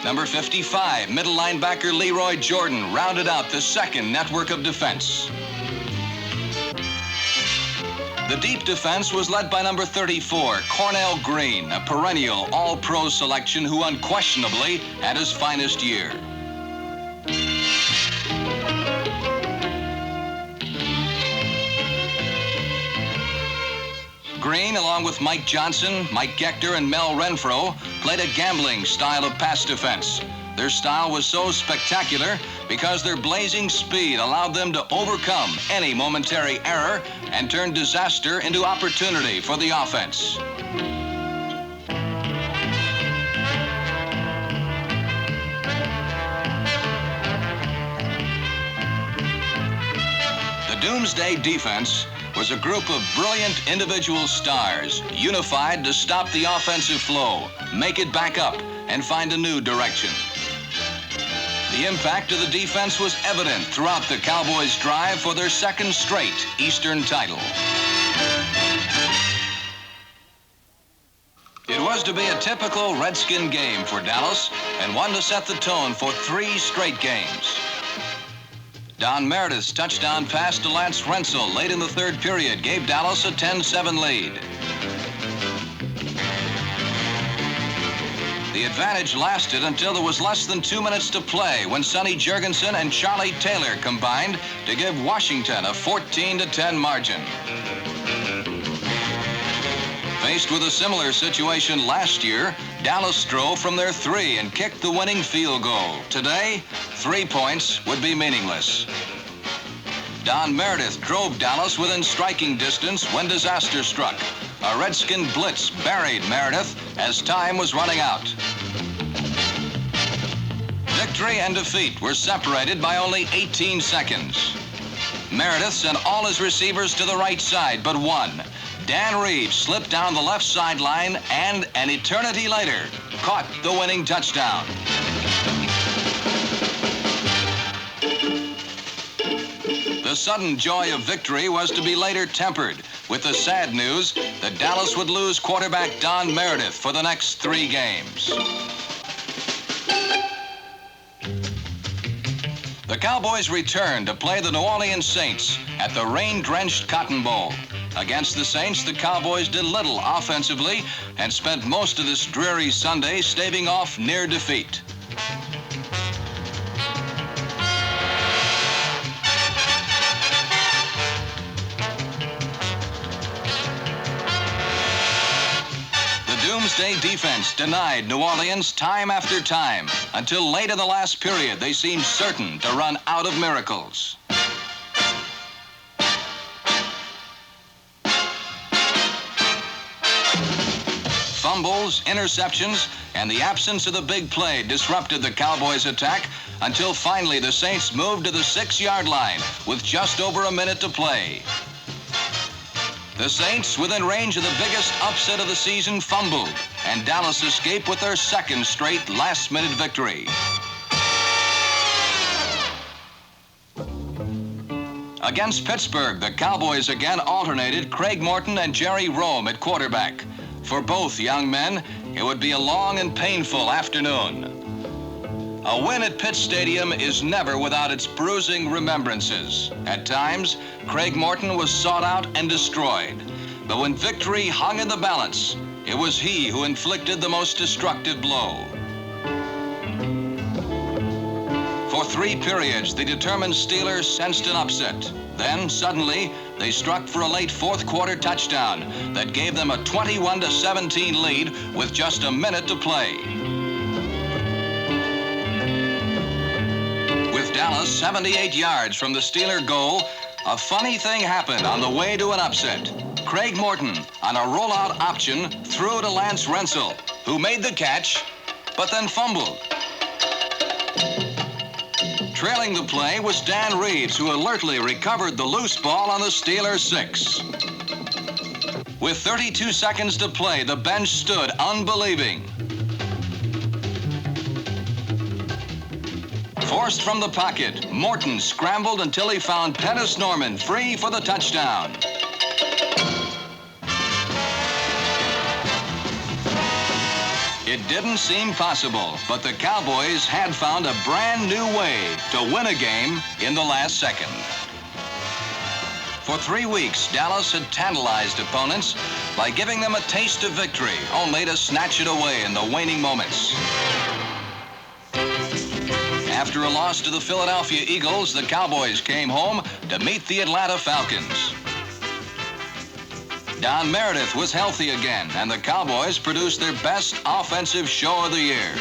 Number 55, middle linebacker Leroy Jordan, rounded out the second network of defense. The deep defense was led by number 34, Cornell Green, a perennial all-pro selection who unquestionably had his finest year. Green, along with Mike Johnson, Mike Gector, and Mel Renfro, played a gambling style of pass defense. Their style was so spectacular because their blazing speed allowed them to overcome any momentary error and turn disaster into opportunity for the offense. The Doomsday defense was a group of brilliant individual stars, unified to stop the offensive flow, make it back up, and find a new direction. The impact of the defense was evident throughout the Cowboys' drive for their second straight Eastern title. It was was to be a typical Redskin game for Dallas and one to set the tone for 3 straight games. Don Meredith's touchdown pass to Lance Rensel late in the 3rd period gave Dallas a 10-7 lead. The advantage lasted until there was less than 2 minutes to play when Sonny Jurgensen and Charlie Taylor combined to give Washington a 14-10 margin. Faced with a similar situation last year, Dallas drove from their 3 and kicked the winning field goal. Today, 3 points would be meaningless. Don Meredith drove Dallas within striking distance when disaster struck. A Redskin blitz buried Meredith as time was running out. Victory and defeat were separated by only 18 seconds. Meredith sent all his receivers to the right side but one. Dan Reeves slipped down the left sideline and an eternity later caught the winning touchdown. The sudden joy of victory was to be later tempered with the sad news that Dallas would lose quarterback Don Meredith for the next 3 games. The Cowboys returned to play the New Orleans Saints at the rain-drenched Cotton Bowl. Against the Saints, the Cowboys did little offensively and spent most of this dreary Sunday staving off near defeat. Doomsday defense denied New Orleans time after time until late in the last period they seemed certain to run out of miracles. Fumbles, interceptions, and the absence of the big play disrupted the Cowboys' attack until finally the Saints moved to the 6-yard line with just over a minute to play. The Saints, within range of the biggest upset of the season, fumbled, and Dallas escaped with their 2nd straight last-minute victory. Against Pittsburgh, the Cowboys again alternated Craig Morton and Jerry Rome at quarterback. For both young men, it would be a long and painful afternoon. A win at Pitt Stadium is never without its bruising remembrances. At times, Craig Morton was sought out and destroyed. But when victory hung in the balance, it was he who inflicted the most destructive blow. For 3 periods, the determined Steelers sensed an upset. Then, suddenly, they struck for a late 4th quarter touchdown that gave them a 21-17 lead with just a minute to play. Dallas 78 yards from the Steeler goal, a funny thing happened on the way to an upset. Craig Morton, on a rollout option, threw to Lance Rensel, who made the catch, but then fumbled. Trailing the play was Dan Reeves, who alertly recovered the loose ball on the Steelers' 6. With 32 seconds to play, the bench stood unbelieving. Forced from the pocket, Morton scrambled until he found Pettis Norman free for the touchdown. It didn't seem possible, but the Cowboys had found a brand new way to win a game in the last second. For 3 weeks, Dallas had tantalized opponents by giving them a taste of victory, only to snatch it away in the waning moments. After a loss to the Philadelphia Eagles, the Cowboys came home to meet the Atlanta Falcons. Don Meredith was healthy again, and the Cowboys produced their best offensive show of the year.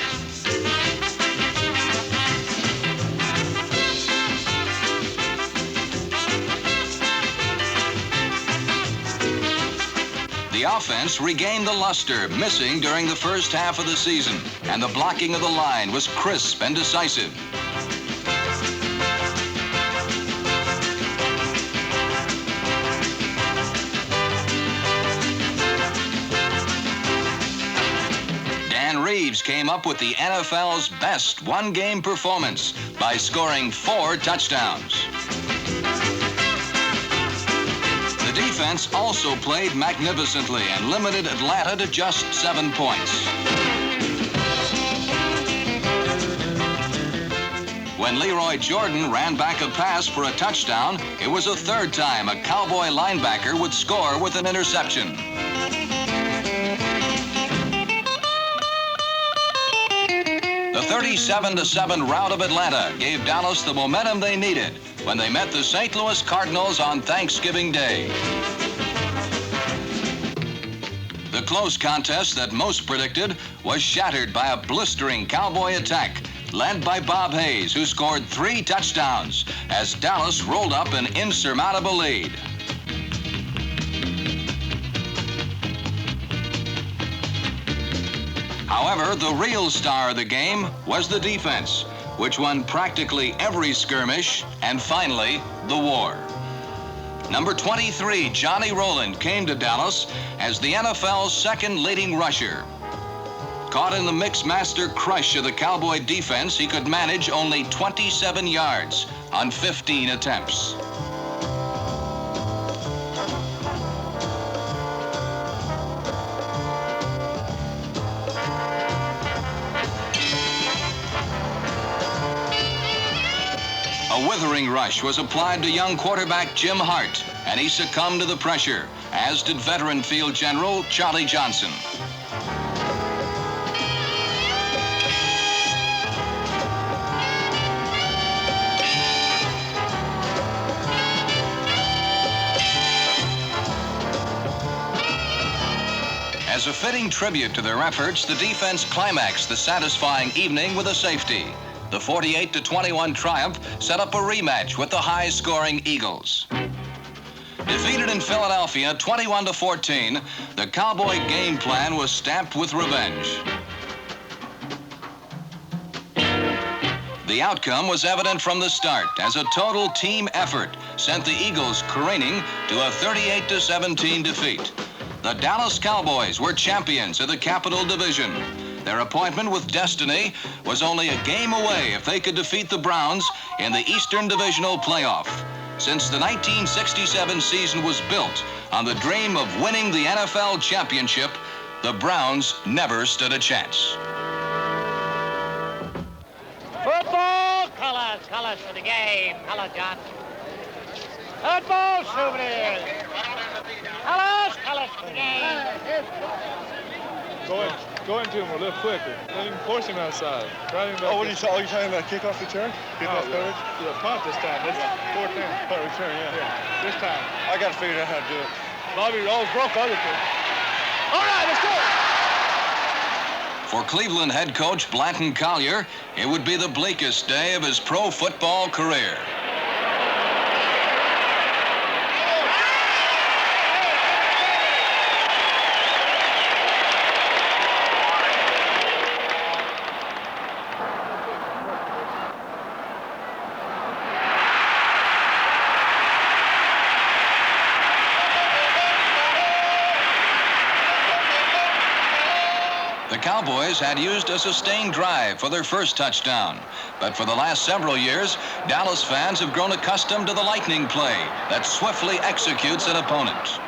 The offense regained the luster missing during the first half of the season, and the blocking of the line was crisp and decisive. Dan Reeves came up with the NFL's best one-game performance by scoring 4 touchdowns. The defense also played magnificently and limited Atlanta to just 7 points. When Leroy Jordan ran back a pass for a touchdown, it was a third time a Cowboy linebacker would score with an interception. The 37-7 rout of Atlanta gave Dallas the momentum they needed when they met the St. Louis Cardinals on Thanksgiving Day. The close contest that most predicted was shattered by a blistering Cowboy attack led by Bob Hayes, who scored 3 touchdowns as Dallas rolled up an insurmountable lead. However, the real star of the game was the defense, which won practically every skirmish and finally the war. Number 23, Johnny Rowland, came to Dallas as the NFL's second leading rusher. Caught in the mix-master crush of the Cowboy defense, he could manage only 27 yards on 15 attempts. A withering rush was applied to young quarterback Jim Hart, and he succumbed to the pressure, as did veteran field general Charlie Johnson. As a fitting tribute to their efforts, the defense climaxed the satisfying evening with a safety. The 48-21 triumph set up a rematch with the high-scoring Eagles. Defeated in Philadelphia 21-14, the Cowboy game plan was stamped with revenge. The outcome was evident from the start, as a total team effort sent the Eagles careening to a 38-17 defeat. The Dallas Cowboys were champions of the Capital Division. Their appointment with destiny was only a game away if they could defeat the Browns in the Eastern Divisional Playoff. Since the 1967 season was built on the dream of winning the NFL championship, the Browns never stood a chance. Football, colors for the game. Color, John. Football, souvenirs. Colors for the game. Go into him a little quicker. Don't even force him outside. Oh, what are you talking about? Kickoff return? Kickoff coverage? Yeah, punt this time. This is fourth down. Punt return, yeah. This time. I got to figure out how to do it. Bobby always broke other things. All right, let's go. For Cleveland head coach Blanton Collier, it would be the bleakest day of his pro football career. The Cowboys had used a sustained drive for their first touchdown. But for the last several years, Dallas fans have grown accustomed to the lightning play that swiftly executes an opponent.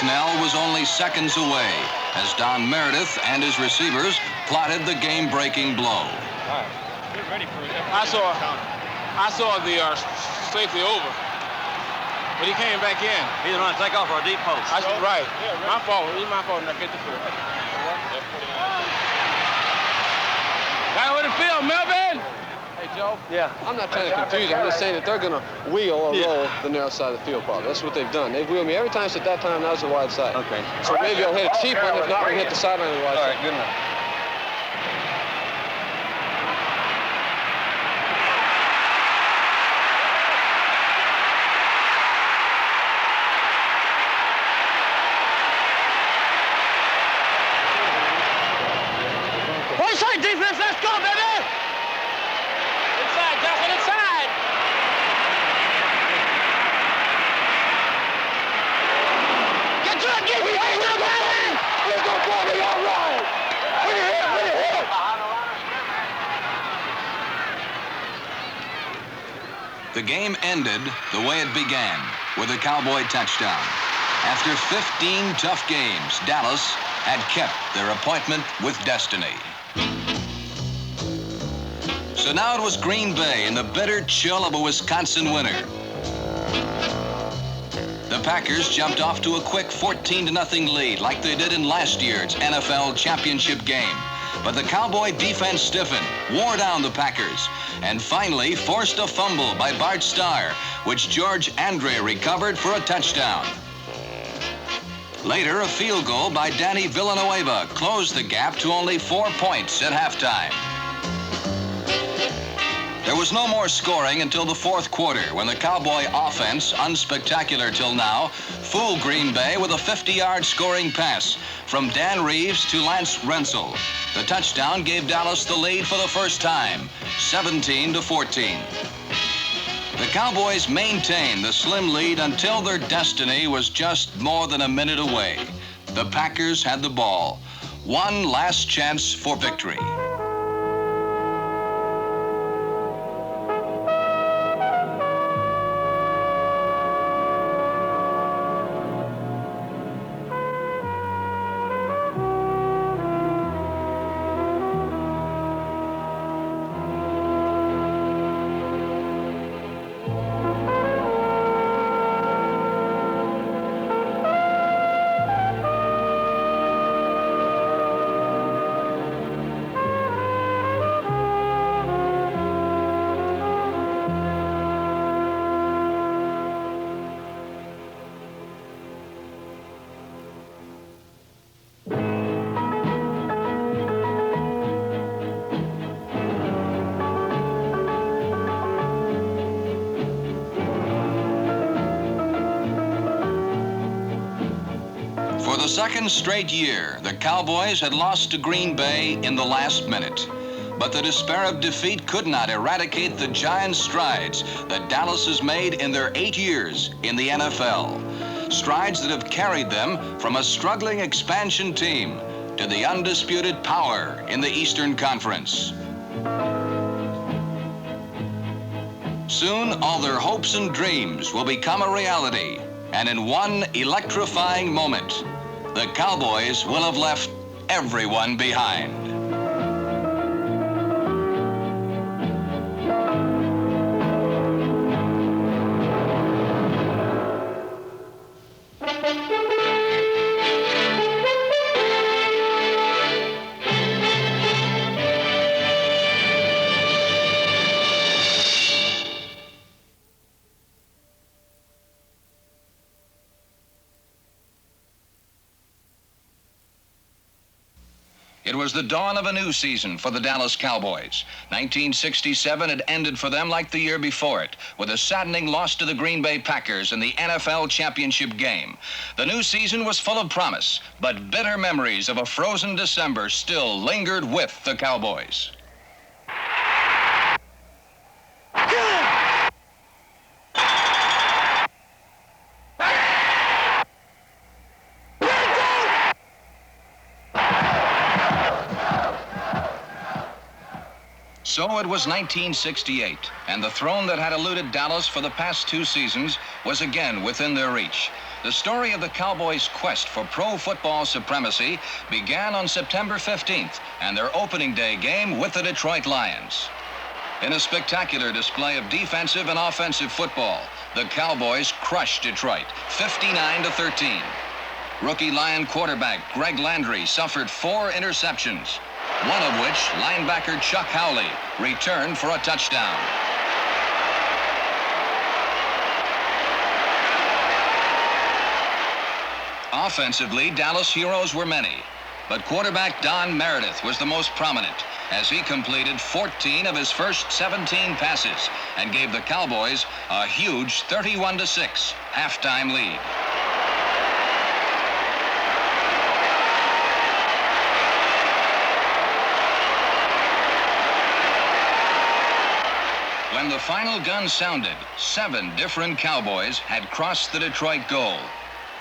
Knell was only seconds away as Don Meredith and his receivers plotted the game-breaking blow. All right. Get ready for it. I saw the safety over, but he came back in. He didn't want to take off our deep post. Right. Yeah, my fault. It was my fault not get the field. Right with the field, Melvin. Hey, Joe? Yeah. I'm not trying to confuse you. I'm just saying that they're going to wheel or roll the narrow side of the field, probably. That's what they've done. They've wheeled me every time since that time, now it's the wide side. Okay. So maybe I'll hit a cheap one. If not, we'll hit the sideline of the wide All side. right, good enough. The game ended the way it began, with a Cowboy touchdown. After 15 tough games, Dallas had kept their appointment with destiny. So now it was Green Bay in the bitter chill of a Wisconsin winter. The Packers jumped off to a quick 14-0 lead like they did in last year's NFL championship game. But the Cowboy defense stiffened, wore down the Packers, and finally forced a fumble by Bart Starr, which George Andre recovered for a touchdown. Later, a field goal by Danny Villanueva closed the gap to only 4 points at halftime. There was no more scoring until the fourth quarter, when the Cowboy offense, unspectacular till now, fooled Green Bay with a 50-yard scoring pass from Dan Reeves to Lance Rensel. The touchdown gave Dallas the lead for the first time, 17-14. The Cowboys maintained the slim lead until their destiny was just more than a minute away. The Packers had the ball. One last chance for victory. For the second straight year, the Cowboys had lost to Green Bay in the last minute. But the despair of defeat could not eradicate the giant strides that Dallas has made in their 8 years in the NFL. Strides that have carried them from a struggling expansion team to the undisputed power in the Eastern Conference. Soon, all their hopes and dreams will become a reality. And in one electrifying moment, the Cowboys will have left everyone behind. It was the dawn of a new season for the Dallas Cowboys. 1967 had ended for them like the year before it, with a saddening loss to the Green Bay Packers in the NFL championship game. The new season was full of promise, but bitter memories of a frozen December still lingered with the Cowboys. So it was 1968, and the throne that had eluded Dallas for the past 2 seasons was again within their reach. The story of the Cowboys' quest for pro football supremacy began on September 15th and their opening day game with the Detroit Lions. In a spectacular display of defensive and offensive football, the Cowboys crushed Detroit, 59-13. Rookie Lion quarterback Greg Landry suffered 4 interceptions, one of which linebacker Chuck Howley returned for a touchdown. Offensively, Dallas heroes were many, but quarterback Don Meredith was the most prominent as he completed 14 of his first 17 passes and gave the Cowboys a huge 31-6 halftime lead. When the final gun sounded, 7 different Cowboys had crossed the Detroit goal.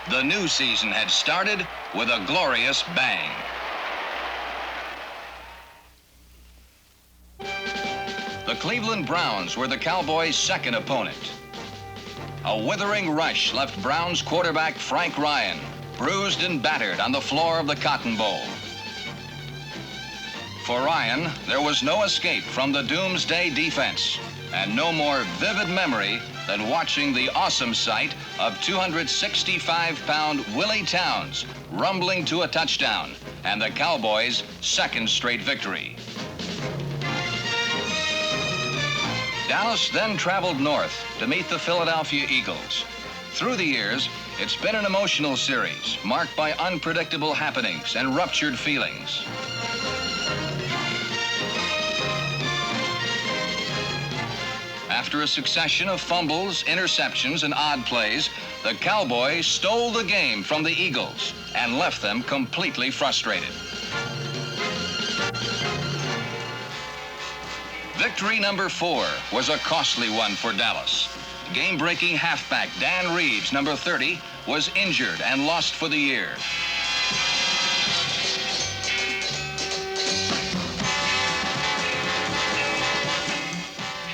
The new season had started with a glorious bang. The Cleveland Browns were the Cowboys' second opponent. A withering rush left Browns quarterback Frank Ryan bruised and battered on the floor of the Cotton Bowl. For Ryan, there was no escape from the doomsday defense, and no more vivid memory than watching the awesome sight of 265-pound Willie Towns rumbling to a touchdown and the Cowboys' second straight victory. Dallas then traveled north to meet the Philadelphia Eagles. Through the years, it's been an emotional series marked by unpredictable happenings and ruptured feelings. After a succession of fumbles, interceptions, and odd plays, the Cowboys stole the game from the Eagles and left them completely frustrated. Victory number 4 was a costly one for Dallas. Game-breaking halfback Dan Reeves, number 30, was injured and lost for the year.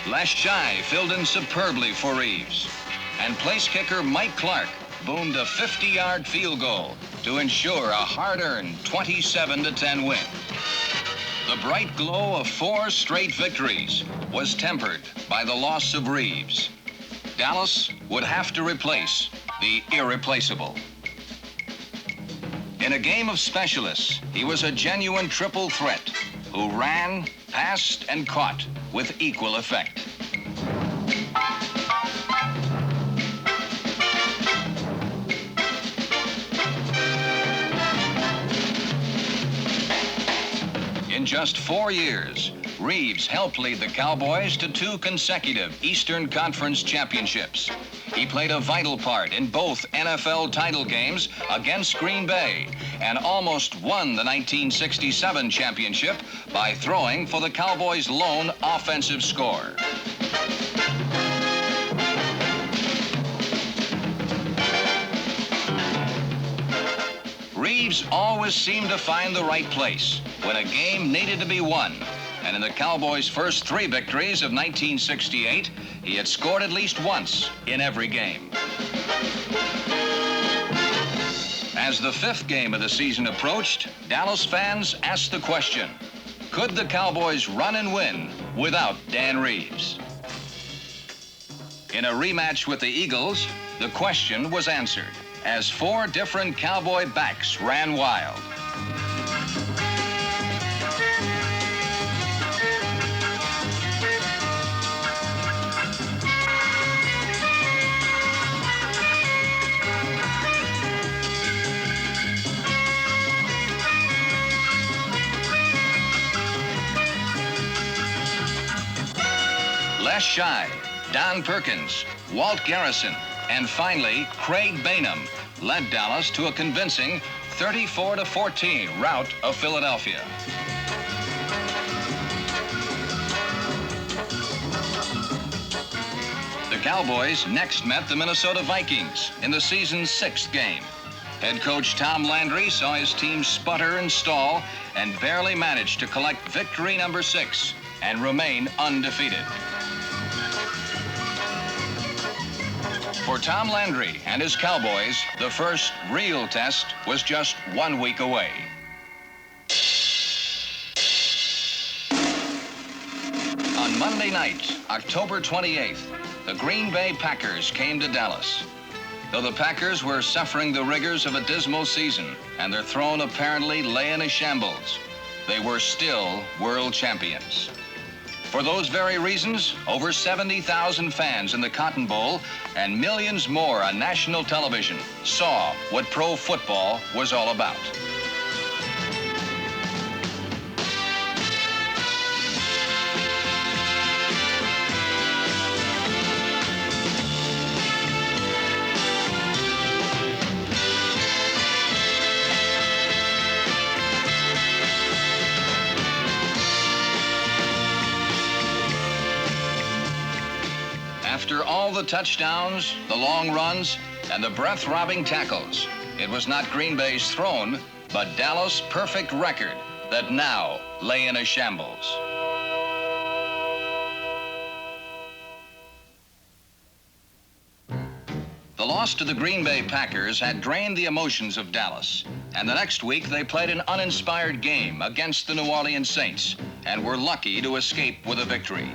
Les Shy filled in superbly for Reeves. And place kicker Mike Clark boomed a 50-yard field goal to ensure a hard-earned 27-10 win. The bright glow of 4 straight victories was tempered by the loss of Reeves. Dallas would have to replace the irreplaceable. In a game of specialists, he was a genuine triple threat who ran, passed, and caught with equal effect. In just 4 years, Reeves helped lead the Cowboys to 2 consecutive Eastern Conference championships. He played a vital part in both NFL title games against Green Bay and almost won the 1967 championship by throwing for the Cowboys' lone offensive score. Reeves always seemed to find the right place when a game needed to be won. And in the Cowboys' first 3 victories of 1968, he had scored at least once in every game. As the 5th game of the season approached, Dallas fans asked the question, could the Cowboys run and win without Dan Reeves? In a rematch with the Eagles, the question was answered as 4 different Cowboy backs ran wild. Les Shy, Don Perkins, Walt Garrison, and finally Craig Bainham led Dallas to a convincing 34-14 rout of Philadelphia. The Cowboys next met the Minnesota Vikings in the season's 6th game. Head coach Tom Landry saw his team sputter and stall and barely managed to collect victory number 6 and remain undefeated. For Tom Landry and his Cowboys, the first real test was just 1 week away. On Monday night, October 28th, the Green Bay Packers came to Dallas. Though the Packers were suffering the rigors of a dismal season and their throne apparently lay in a shambles, they were still world champions. For those very reasons, over 70,000 fans in the Cotton Bowl and millions more on national television saw what pro football was all about. After all the touchdowns, the long runs, and the breath-robbing tackles, it was not Green Bay's throne, but Dallas' perfect record that now lay in a shambles. The loss to the Green Bay Packers had drained the emotions of Dallas, and the next week they played an uninspired game against the New Orleans Saints and were lucky to escape with a victory.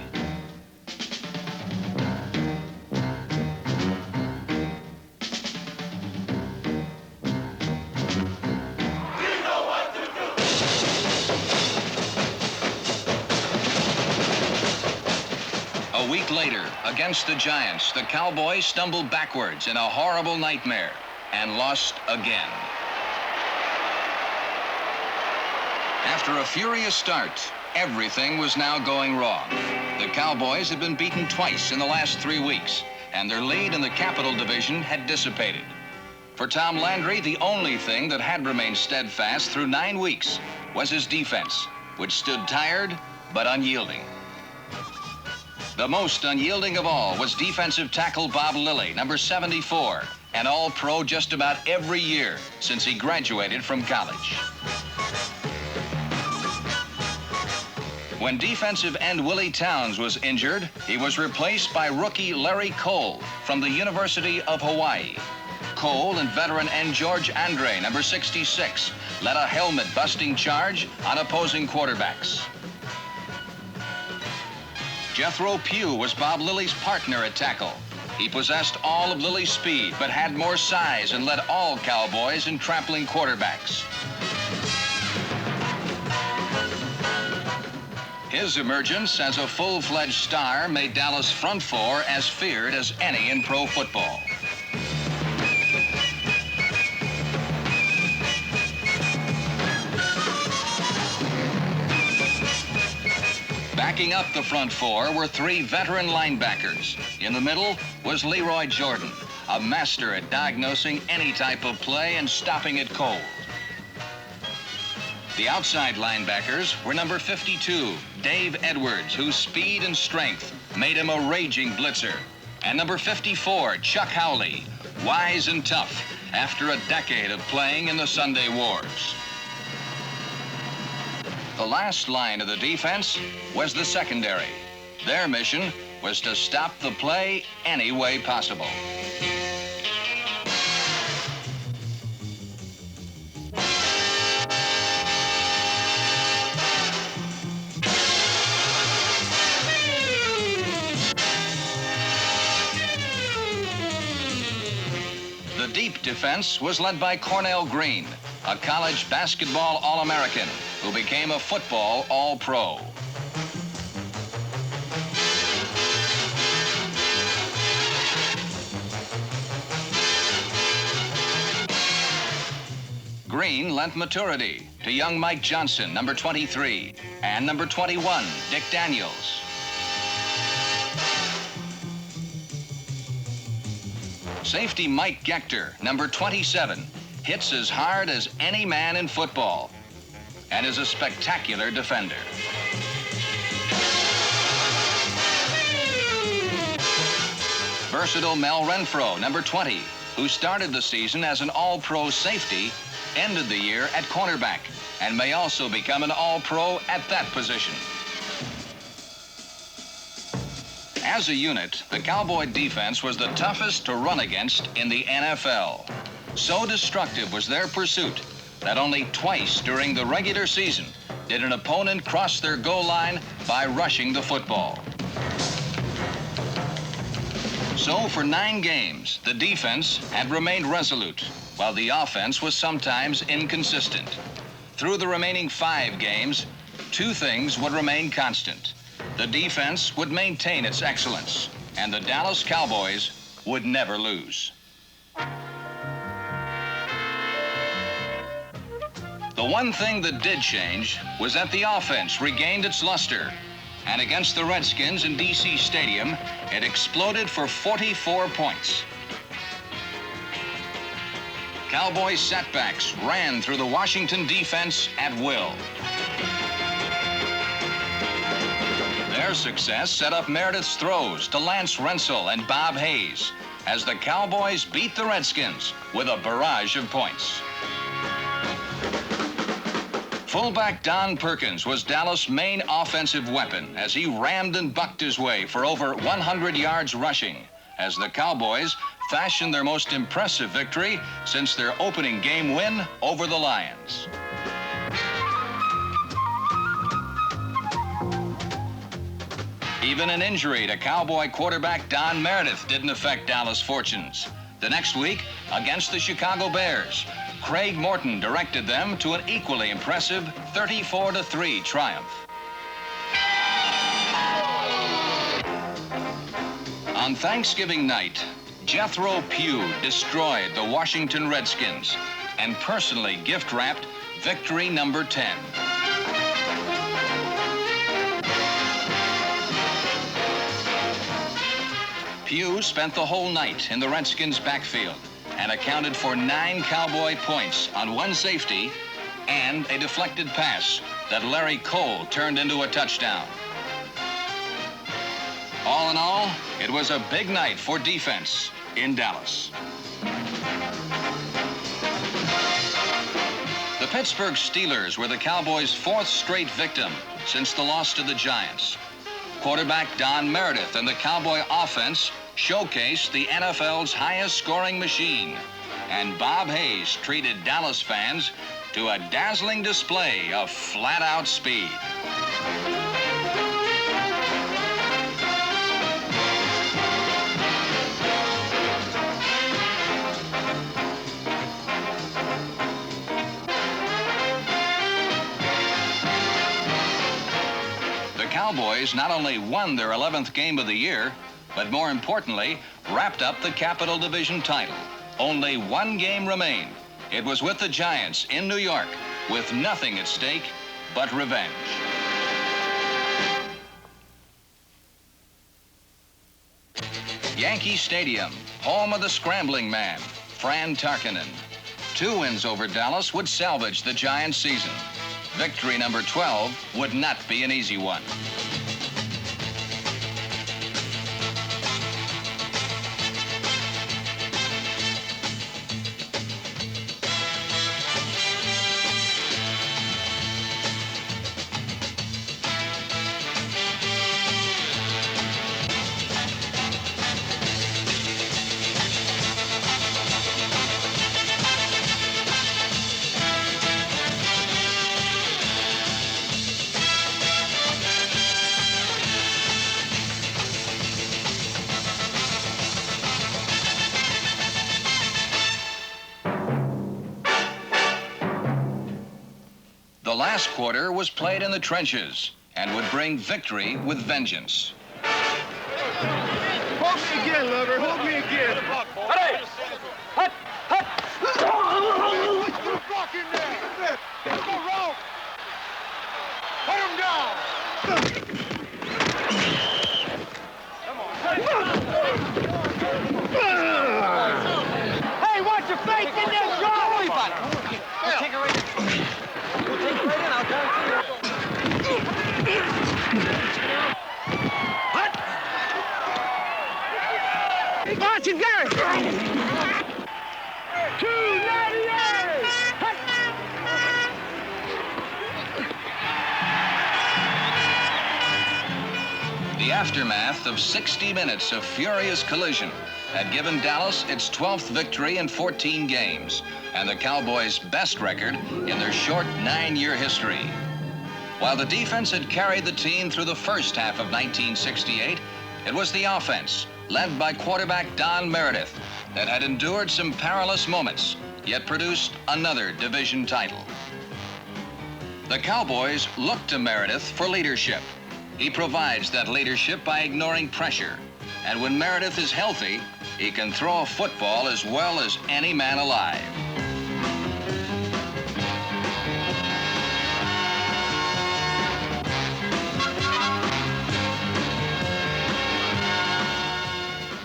A week later, against the Giants, the Cowboys stumbled backwards in a horrible nightmare and lost again. After a furious start, everything was now going wrong. The Cowboys had been beaten twice in the last 3 weeks, and their lead in the Capital Division had dissipated. For Tom Landry, the only thing that had remained steadfast through 9 weeks was his defense, which stood tired but unyielding. The most unyielding of all was defensive tackle Bob Lilly, number 74, an All-Pro just about every year since he graduated from college. When defensive end Willie Towns was injured, he was replaced by rookie Larry Cole from the University of Hawaii. Cole and veteran end George Andre, number 66, led a helmet-busting charge on opposing quarterbacks. Jethro Pugh was Bob Lilly's partner at tackle. He possessed all of Lilly's speed, but had more size and led all Cowboys in trampling quarterbacks. His emergence as a full-fledged star made Dallas' front four as feared as any in pro football. Backing up the front four were 3 veteran linebackers. In the middle was Leroy Jordan, a master at diagnosing any type of play and stopping it cold. The outside linebackers were number 52, Dave Edwards, whose speed and strength made him a raging blitzer, and number 54, Chuck Howley, wise and tough after a decade of playing in the Sunday Wars. The last line of the defense was the secondary. Their mission was to stop the play any way possible. The deep defense was led by Cornell Green, a college basketball All-American who became a football All-Pro. Green lent maturity to young Mike Johnson, number 23, and number 21, Dick Daniels. Safety Mike Gector, number 27, hits as hard as any man in football and is a spectacular defender. Versatile Mel Renfro, number 20, who started the season as an All-Pro safety, ended the year at cornerback and may also become an All-Pro at that position. As a unit, the Cowboy defense was the toughest to run against in the NFL. So destructive was their pursuit that only twice during the regular season did an opponent cross their goal line by rushing the football. So for 9 games, the defense had remained resolute, while the offense was sometimes inconsistent. Through the remaining 5 games, 2 things would remain constant. The defense would maintain its excellence, and the Dallas Cowboys would never lose. The one thing that did change was that the offense regained its luster, and against the Redskins in D.C. Stadium, it exploded for 44 points. Cowboys setbacks ran through the Washington defense at will. Their success set up Meredith's throws to Lance Rensel and Bob Hayes as the Cowboys beat the Redskins with a barrage of points. Fullback Don Perkins was Dallas' main offensive weapon as he rammed and bucked his way for over 100 yards rushing, as the Cowboys fashion their most impressive victory since their opening game win over the Lions. Even an injury to Cowboy quarterback Don Meredith didn't affect Dallas' fortunes. The next week, against the Chicago Bears, Craig Morton directed them to an equally impressive 34-3 triumph. On Thanksgiving night, Jethro Pugh destroyed the Washington Redskins and personally gift-wrapped victory number 10. Pugh spent the whole night in the Redskins' backfield and accounted for 9 Cowboy points on 1 safety and a deflected pass that Larry Cole turned into a touchdown. All in all, it was a big night for defense in Dallas. The Pittsburgh Steelers were the Cowboys' 4th straight victim since the loss to the Giants. Quarterback Don Meredith and the Cowboy offense showcased the NFL's highest scoring machine, and Bob Hayes treated Dallas fans to a dazzling display of flat-out speed. The Cowboys not only won their 11th game of the year, but more importantly, wrapped up the Capital Division title. Only 1 game remained. It was with the Giants in New York, with nothing at stake but revenge. Yankee Stadium, home of the scrambling man, Fran Tarkenton. 2 wins over Dallas would salvage the Giants' season. Victory number 12 would not be an easy one. The last quarter was played in the trenches and would bring victory with vengeance. Hold me again, lover. Hold me again. Hey! Hut! Hut! Put the block in there. Go wrong. Put him down. Come on. Hey, watch your face in there. Draw. Don't worry about it. Let's take it right in. We'll take it right in. I'll guarantee you. Hut! Watch it, Gary! 298! The aftermath of 60 minutes of furious collision had given Dallas its 12th victory in 14 games and the Cowboys' best record in their short 9-year history. While the defense had carried the team through the first half of 1968, it was the offense, led by quarterback Don Meredith, that had endured some perilous moments, yet produced another division title. The Cowboys looked to Meredith for leadership. He provides that leadership by ignoring pressure. And when Meredith is healthy, he can throw a football as well as any man alive.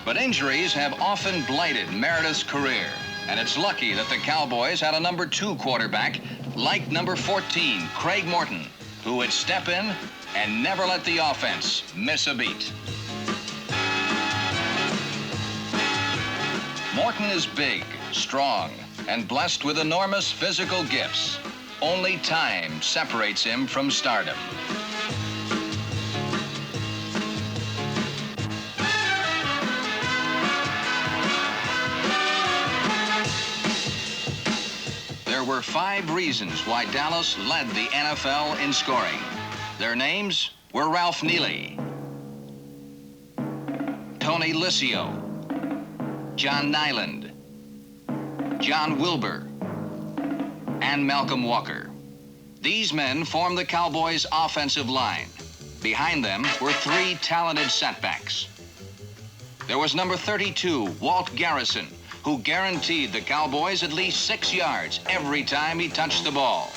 But injuries have often blighted Meredith's career, and it's lucky that the Cowboys had a number 2 quarterback like number 14, Craig Morton, who would step in and never let the offense miss a beat. Morton is big, strong, and blessed with enormous physical gifts. Only time separates him from stardom. were 5 reasons why Dallas led the NFL in scoring. Their names were Ralph Neely, Tony Liscio, John Nyland, John Wilbur, and Malcolm Walker. These men formed the Cowboys' offensive line. Behind them were 3 talented setbacks. There was number 32, Walt Garrison, who guaranteed the Cowboys at least 6 yards every time he touched the ball.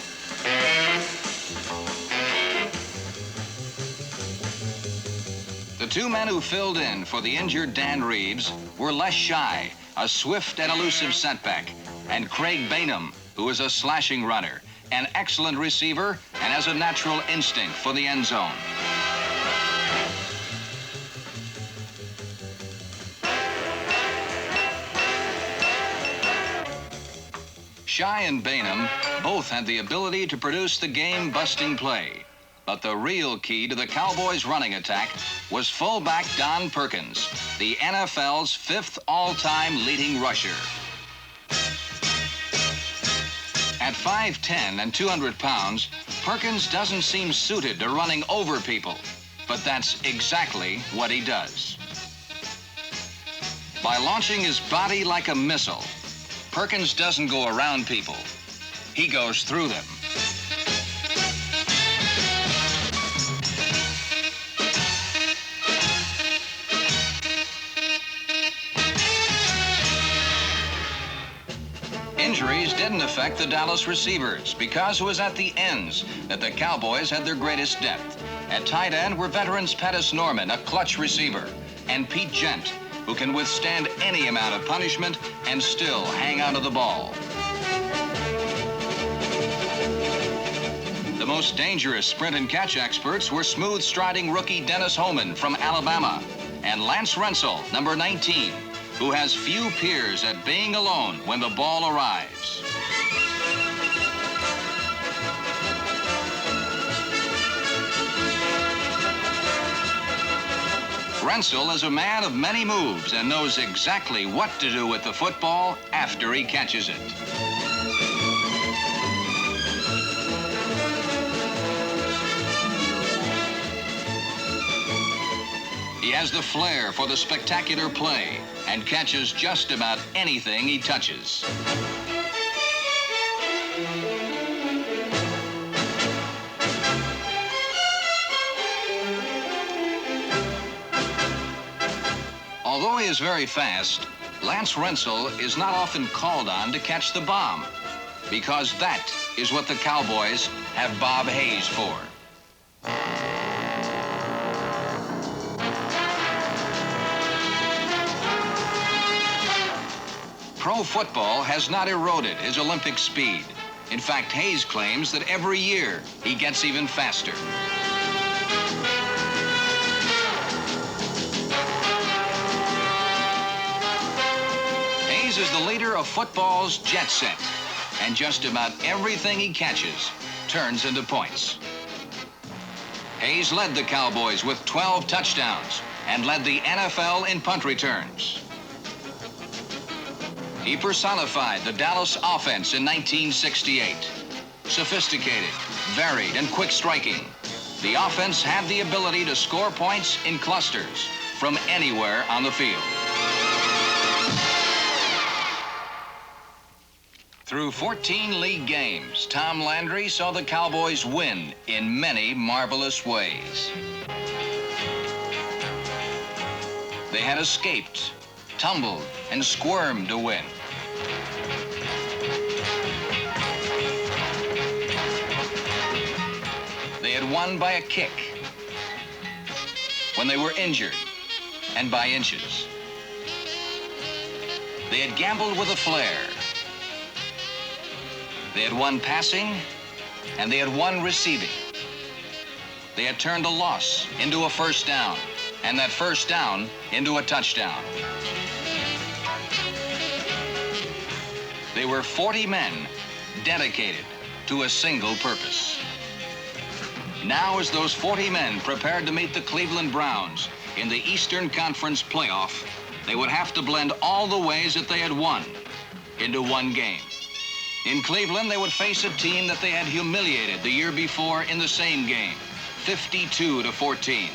The 2 men who filled in for the injured Dan Reeves were Les Shy, a swift and elusive setback, and Craig Bainham, who is a slashing runner, an excellent receiver, and has a natural instinct for the end zone. Shy and Bainham both had the ability to produce the game-busting play. But the real key to the Cowboys' running attack was fullback Don Perkins, the NFL's 5th all-time leading rusher. At 5'10" and 200 pounds, Perkins doesn't seem suited to running over people, but that's exactly what he does. By launching his body like a missile, Perkins doesn't go around people. He goes through them. Injuries didn't affect the Dallas receivers because it was at the ends that the Cowboys had their greatest depth. At tight end were veterans Pettis Norman, a clutch receiver, and Pete Gent, who can withstand any amount of punishment and still hang on to the ball. The most dangerous sprint and catch experts were smooth-striding rookie Dennis Homan from Alabama and Lance Rensel, number 19, who has few peers at being alone when the ball arrives. Rensel is a man of many moves and knows exactly what to do with the football after he catches it. He has the flair for the spectacular play and catches just about anything he touches. Although he is very fast, Lance Rensel is not often called on to catch the bomb, because that is what the Cowboys have Bob Hayes for. Pro football has not eroded his Olympic speed. In fact, Hayes claims that every year he gets even faster. Hayes is the leader of football's jet set, and just about everything he catches turns into points. Hayes led the Cowboys with 12 touchdowns and led the NFL in punt returns. He personified the Dallas offense in 1968. Sophisticated, varied, and quick striking, the offense had the ability to score points in clusters from anywhere on the field. Through 14 league games, Tom Landry saw the Cowboys win in many marvelous ways. They had escaped, tumbled, and squirmed to win. They had won by a kick, when they were injured, and by inches. They had gambled with a flair. They had won passing, and they had won receiving. They had turned a loss into a first down, and that first down into a touchdown. They were 40 men dedicated to a single purpose. Now, as those 40 men prepared to meet the Cleveland Browns in the Eastern Conference playoff, they would have to blend all the ways that they had won into one game. In Cleveland, they would face a team that they had humiliated the year before in the same game, 52-14.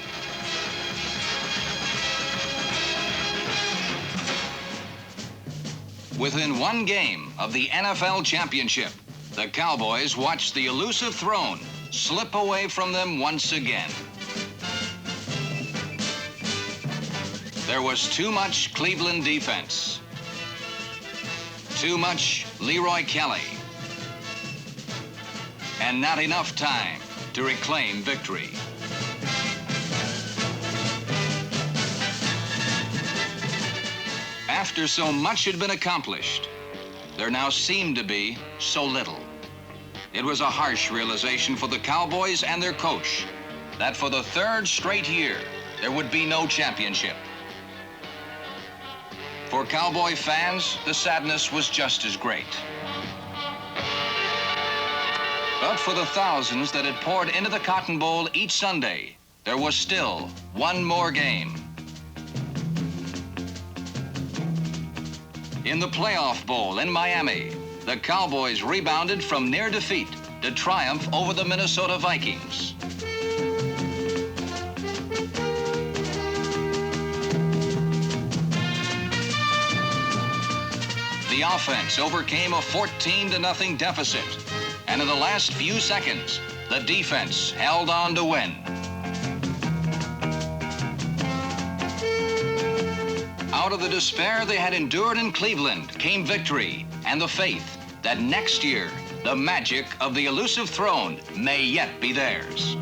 Within one game of the NFL championship, the Cowboys watched the elusive throne slip away from them once again. There was too much Cleveland defense, too much Leroy Kelly, and not enough time to reclaim victory. After so much had been accomplished, there now seemed to be so little. It was a harsh realization for the Cowboys and their coach that for the third straight year, there would be no championship. For Cowboy fans, the sadness was just as great. But for the thousands that had poured into the Cotton Bowl each Sunday, there was still one more game. In the Playoff Bowl in Miami, the Cowboys rebounded from near defeat to triumph over the Minnesota Vikings. The offense overcame a 14-0 deficit, and in the last few seconds, the defense held on to win. Out of the despair they had endured in Cleveland came victory and the faith that next year, the magic of the elusive throne may yet be theirs.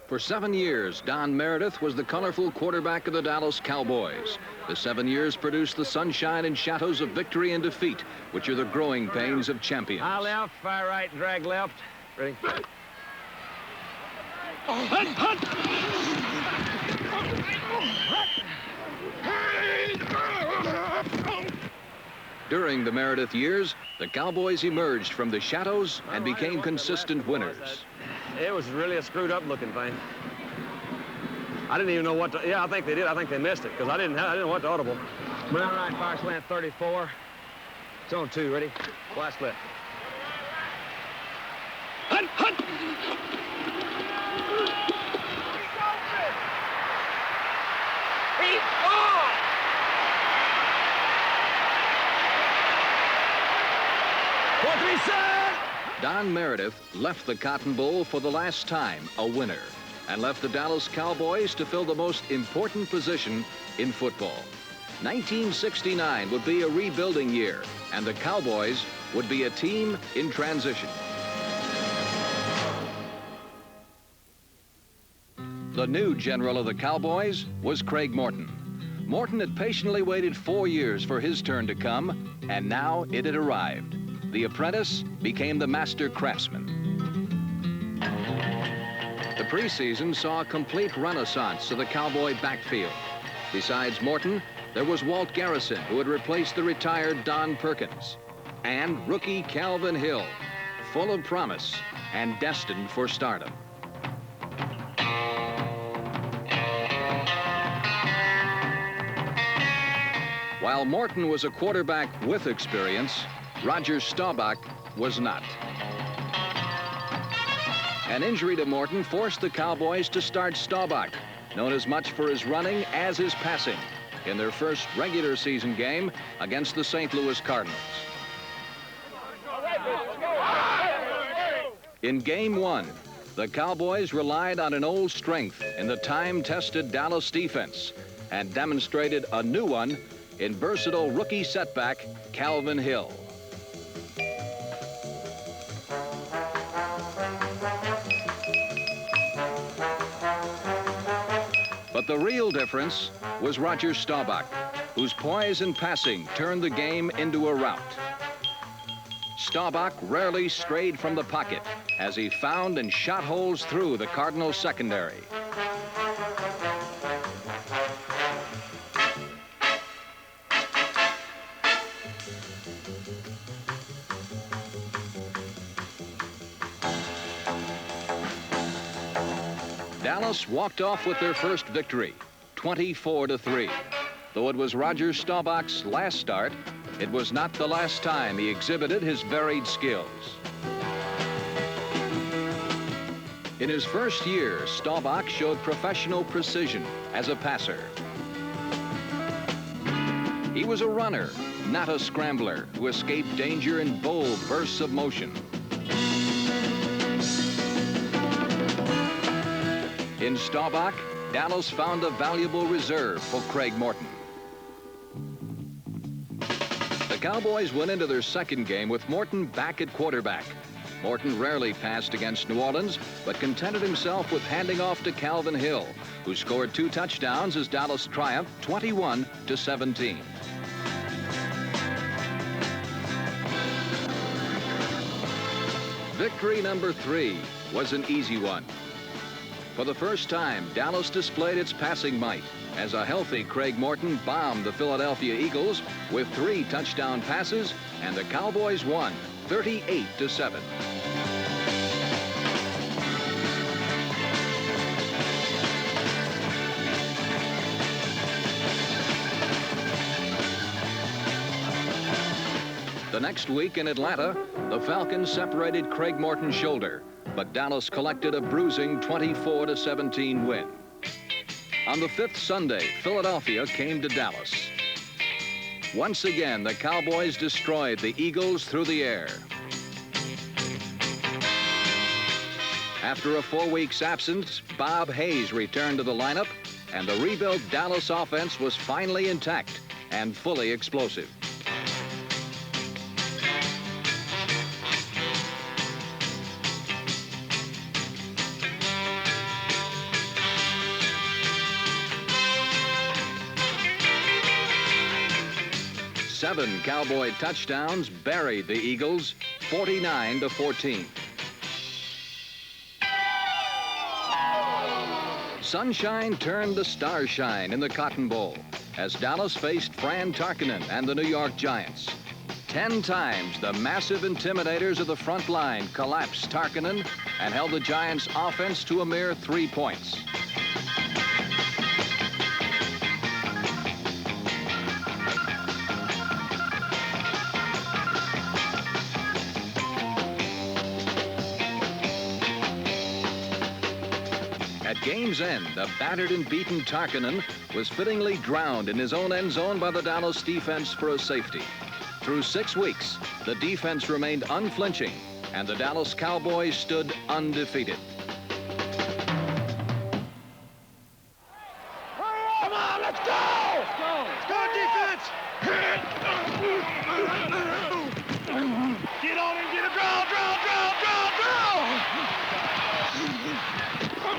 For 7 years, Don Meredith was the colorful quarterback of the Dallas Cowboys. The 7 years produced the sunshine and shadows of victory and defeat, which are the growing pains of champions. High left, fire right, drag left. Ready? During the Meredith years, the Cowboys emerged from the shadows and became consistent winners. It was really a screwed up looking thing. I didn't even know what to, yeah, I think they did. I think they missed it because I didn't know what to audible. Went out right, fire slant 34. Zone 2, ready? Last left. Hunt, hunt! Don Meredith left the Cotton Bowl for the last time a winner and left the Dallas Cowboys to fill the most important position in football. 1969 would be a rebuilding year, and the Cowboys would be a team in transition. The new general of the Cowboys was Craig Morton. Morton had patiently waited 4 years for his turn to come, and now it had arrived. The apprentice became the master craftsman. The preseason saw a complete renaissance to the Cowboy backfield. Besides Morton, there was Walt Garrison, who had replaced the retired Don Perkins, and rookie Calvin Hill, full of promise and destined for stardom. While Morton was a quarterback with experience, Roger Staubach was not. An injury to Morton forced the Cowboys to start Staubach, known as much for his running as his passing, in their first regular season game against the St. Louis Cardinals. In Game 1, the Cowboys relied on an old strength in the time-tested Dallas defense and demonstrated a new one in versatile rookie setback Calvin Hill. But the real difference was Roger Staubach, whose poise and passing turned the game into a rout. Staubach rarely strayed from the pocket as he found and shot holes through the Cardinals' secondary. Dallas walked off with their first victory, 24-3. Though it was Roger Staubach's last start, it was not the last time he exhibited his varied skills. In his first year, Staubach showed professional precision as a passer. He was a runner, not a scrambler, who escaped danger in bold bursts of motion. In Staubach, Dallas found a valuable reserve for Craig Morton. The Cowboys went into their second game with Morton back at quarterback. Morton rarely passed against New Orleans, but contented himself with handing off to Calvin Hill, who scored 2 touchdowns as Dallas triumphed 21-17. Victory number 3 was an easy one. For the first time, Dallas displayed its passing might as a healthy Craig Morton bombed the Philadelphia Eagles with 3 touchdown passes, and the Cowboys won 38-7. The next week in Atlanta, the Falcons separated Craig Morton's shoulder, but Dallas collected a bruising 24-17 win. On the 5th Sunday, Philadelphia came to Dallas. Once again, the Cowboys destroyed the Eagles through the air. After a 4 weeks absence, Bob Hayes returned to the lineup, and the rebuilt Dallas offense was finally intact and fully explosive. Seven Cowboy touchdowns buried the Eagles 49-14. Sunshine turned to starshine in the Cotton Bowl as Dallas faced Fran Tarkenton and the New York Giants. 10 times the massive intimidators of the front line collapsed Tarkenton and held the Giants' offense to a mere 3 points. At game's end, the battered and beaten Tarkenton was fittingly drowned in his own end zone by the Dallas defense for a safety. Through 6 weeks, the defense remained unflinching, and the Dallas Cowboys stood undefeated. Come on, let's go! Let's go! Let's go, defense! Get on and get a draw!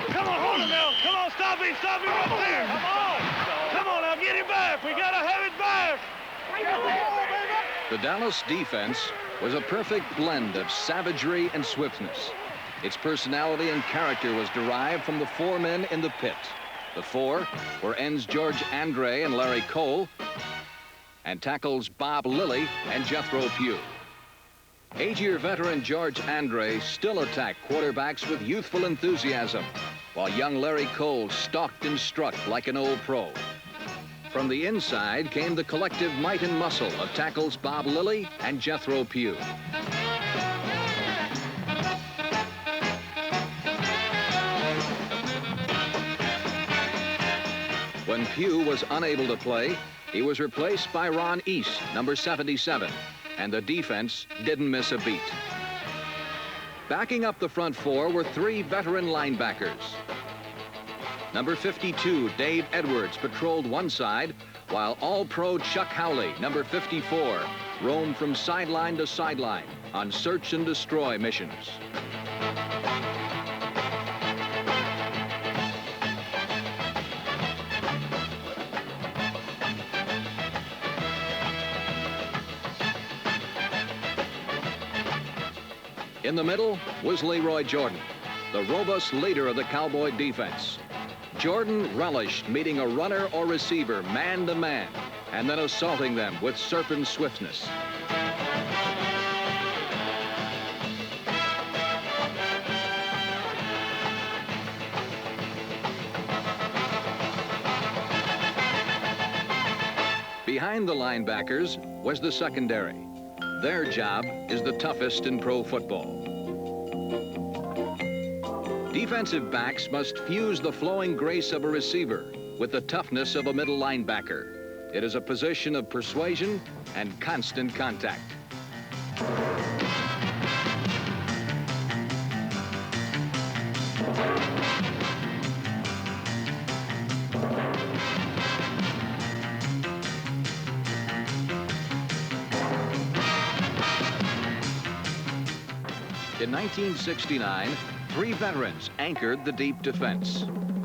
Come on, hold him now. Come on, stop him right there. Come on now, get him back. We got to have it back. The Dallas defense was a perfect blend of savagery and swiftness. Its personality and character was derived from the 4 men in the pit. The 4 were ends George Andre and Larry Cole, and tackles Bob Lilly and Jethro Pugh. 8-year veteran George Andre still attacked quarterbacks with youthful enthusiasm, while young Larry Cole stalked and struck like an old pro. From the inside came the collective might and muscle of tackles Bob Lilly and Jethro Pugh. When Pugh was unable to play, he was replaced by Ron East, number 77, and the defense didn't miss a beat. Backing up the front 4 were 3 veteran linebackers. Number 52, Dave Edwards, patrolled one side, while All-Pro Chuck Howley, number 54, roamed from sideline to sideline on search and destroy missions. In the middle was Leroy Jordan, the robust leader of the Cowboy defense. Jordan relished meeting a runner or receiver man-to-man and then assaulting them with serpent swiftness. behind the linebackers was the secondary. Their job is the toughest in pro football. Defensive backs must fuse the flowing grace of a receiver with the toughness of a middle linebacker. It is a position of persuasion and constant contact. In 1969, 3 veterans anchored the deep defense.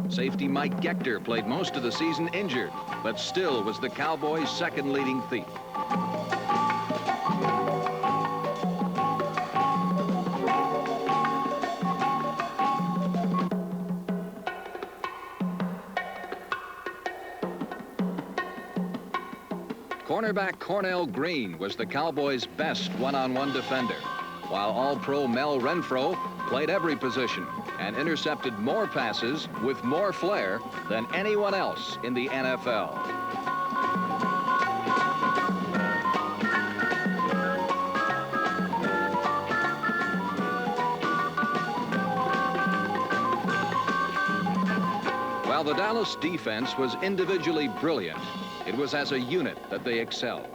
Safety Mike Gector played most of the season injured, but still was the Cowboys' second leading thief. Cornerback Cornell Green was the Cowboys' best one-on-one defender, while All-Pro Mel Renfro played every position and intercepted more passes with more flair than anyone else in the NFL. While the Dallas defense was individually brilliant, it was as a unit that they excelled.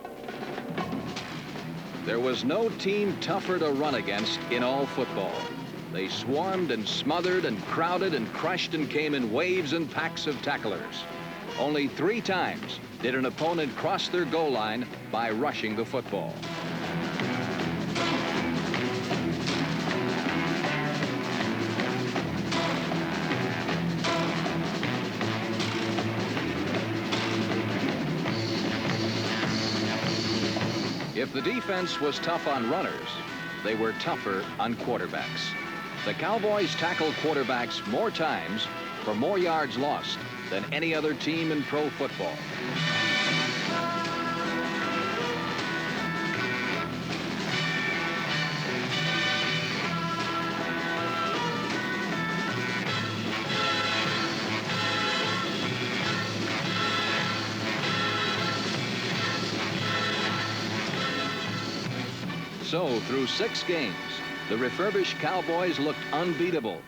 There was no team tougher to run against in all football. They swarmed and smothered and crowded and crushed and came in waves and packs of tacklers. Only 3 times did an opponent cross their goal line by rushing the football. If the defense was tough on runners, they were tougher on quarterbacks. The Cowboys tackled quarterbacks more times for more yards lost than any other team in pro football. So, through 6 games, the refurbished Cowboys looked unbeatable.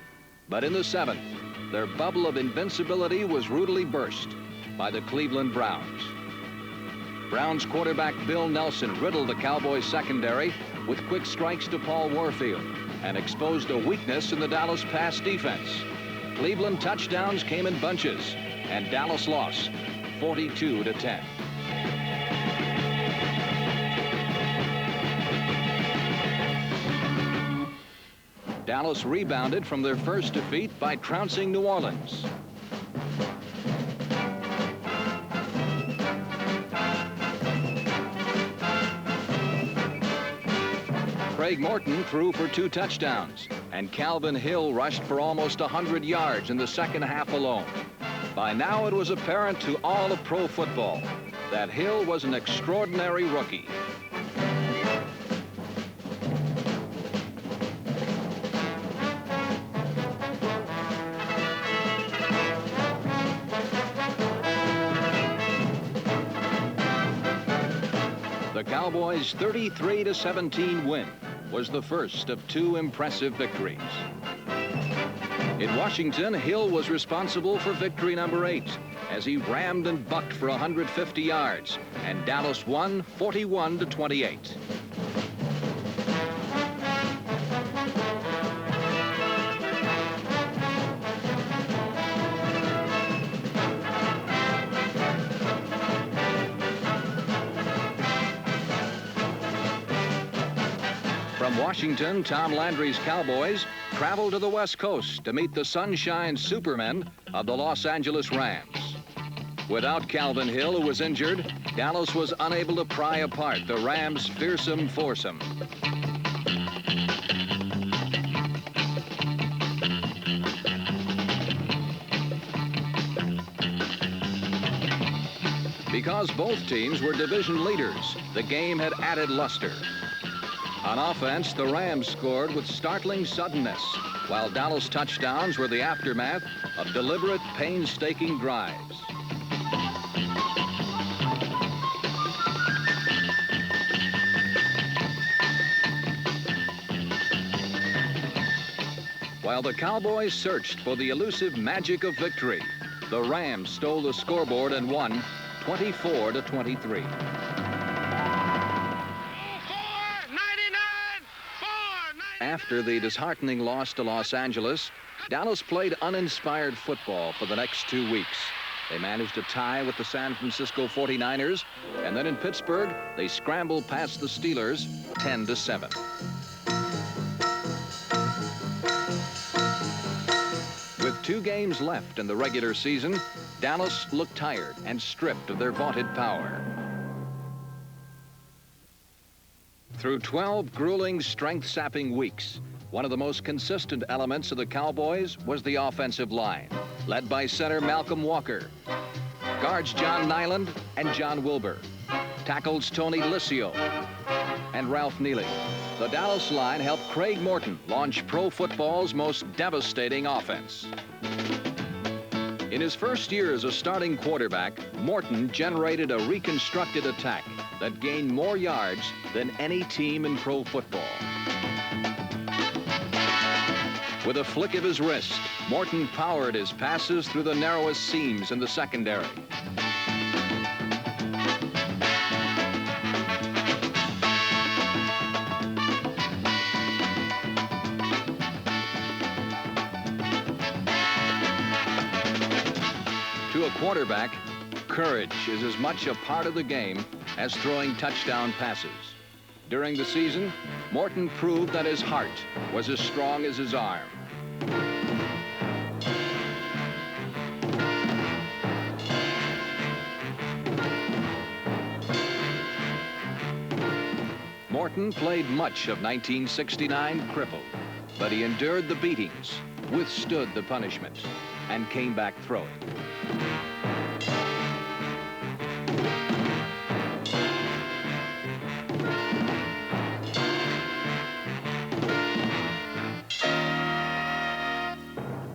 But in the 7th, their bubble of invincibility was rudely burst by the Cleveland Browns. Browns quarterback Bill Nelson riddled the Cowboys secondary with quick strikes to Paul Warfield and exposed a weakness in the Dallas pass defense. Cleveland touchdowns came in bunches, and Dallas lost 42-10. Dallas rebounded from their first defeat by trouncing New Orleans. Craig Morton threw for 2 touchdowns, and Calvin Hill rushed for almost 100 yards in the second half alone. By now it was apparent to all of pro football that Hill was an extraordinary rookie. The Cowboys' 33-17 win was the first of 2 impressive victories. In Washington, Hill was responsible for victory number 8 as he rammed and bucked for 150 yards, and Dallas won 41-28. From Washington, Tom Landry's Cowboys traveled to the West Coast to meet the Sunshine Supermen of the Los Angeles Rams. Without Calvin Hill, who was injured, Dallas was unable to pry apart the Rams' fearsome foursome. Because both teams were division leaders, the game had added luster. On offense, the Rams scored with startling suddenness, while Dallas touchdowns were the aftermath of deliberate, painstaking drives. While the Cowboys searched for the elusive magic of victory, the Rams stole the scoreboard and won 24-23. After the disheartening loss to Los Angeles, Dallas played uninspired football for the next 2 weeks. They managed a tie with the San Francisco 49ers, and then in Pittsburgh, they scrambled past the Steelers 10-7. With 2 games left in the regular season, Dallas looked tired and stripped of their vaunted power. Through 12 grueling, strength-sapping weeks, one of the most consistent elements of the Cowboys was the offensive line, led by center Malcolm Walker, guards John Nyland and John Wilbur, tackles Tony Liscio and Ralph Neely. The Dallas line helped Craig Morton launch pro football's most devastating offense. In his first year as a starting quarterback, Morton generated a reconstructed attack that gained more yards than any team in pro football. With a flick of his wrist, Morton powered his passes through the narrowest seams in the secondary. To a quarterback, courage is as much a part of the game as throwing touchdown passes. During the season, Morton proved that his heart was as strong as his arm. Morton played much of 1969 crippled, but he endured the beatings, withstood the punishment, and came back throwing.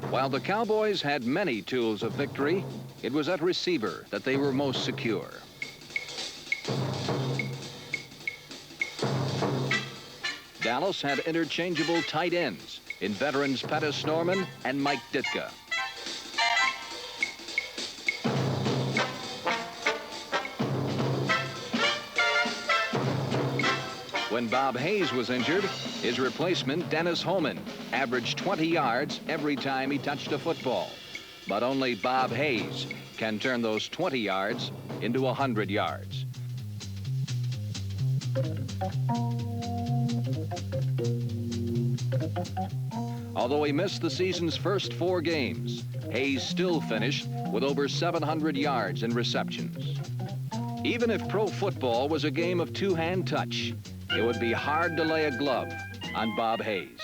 While the Cowboys had many tools of victory, it was at receiver that they were most secure. Dallas had interchangeable tight ends in veterans Pettis Norman and Mike Ditka. When Bob Hayes was injured, his replacement, Dennis Holman, averaged 20 yards every time he touched a football. But only Bob Hayes can turn those 20 yards into 100 yards. Although he missed the season's first 4 games, Hayes still finished with over 700 yards in receptions. Even if pro football was a game of two-hand touch, it would be hard to lay a glove on Bob Hayes.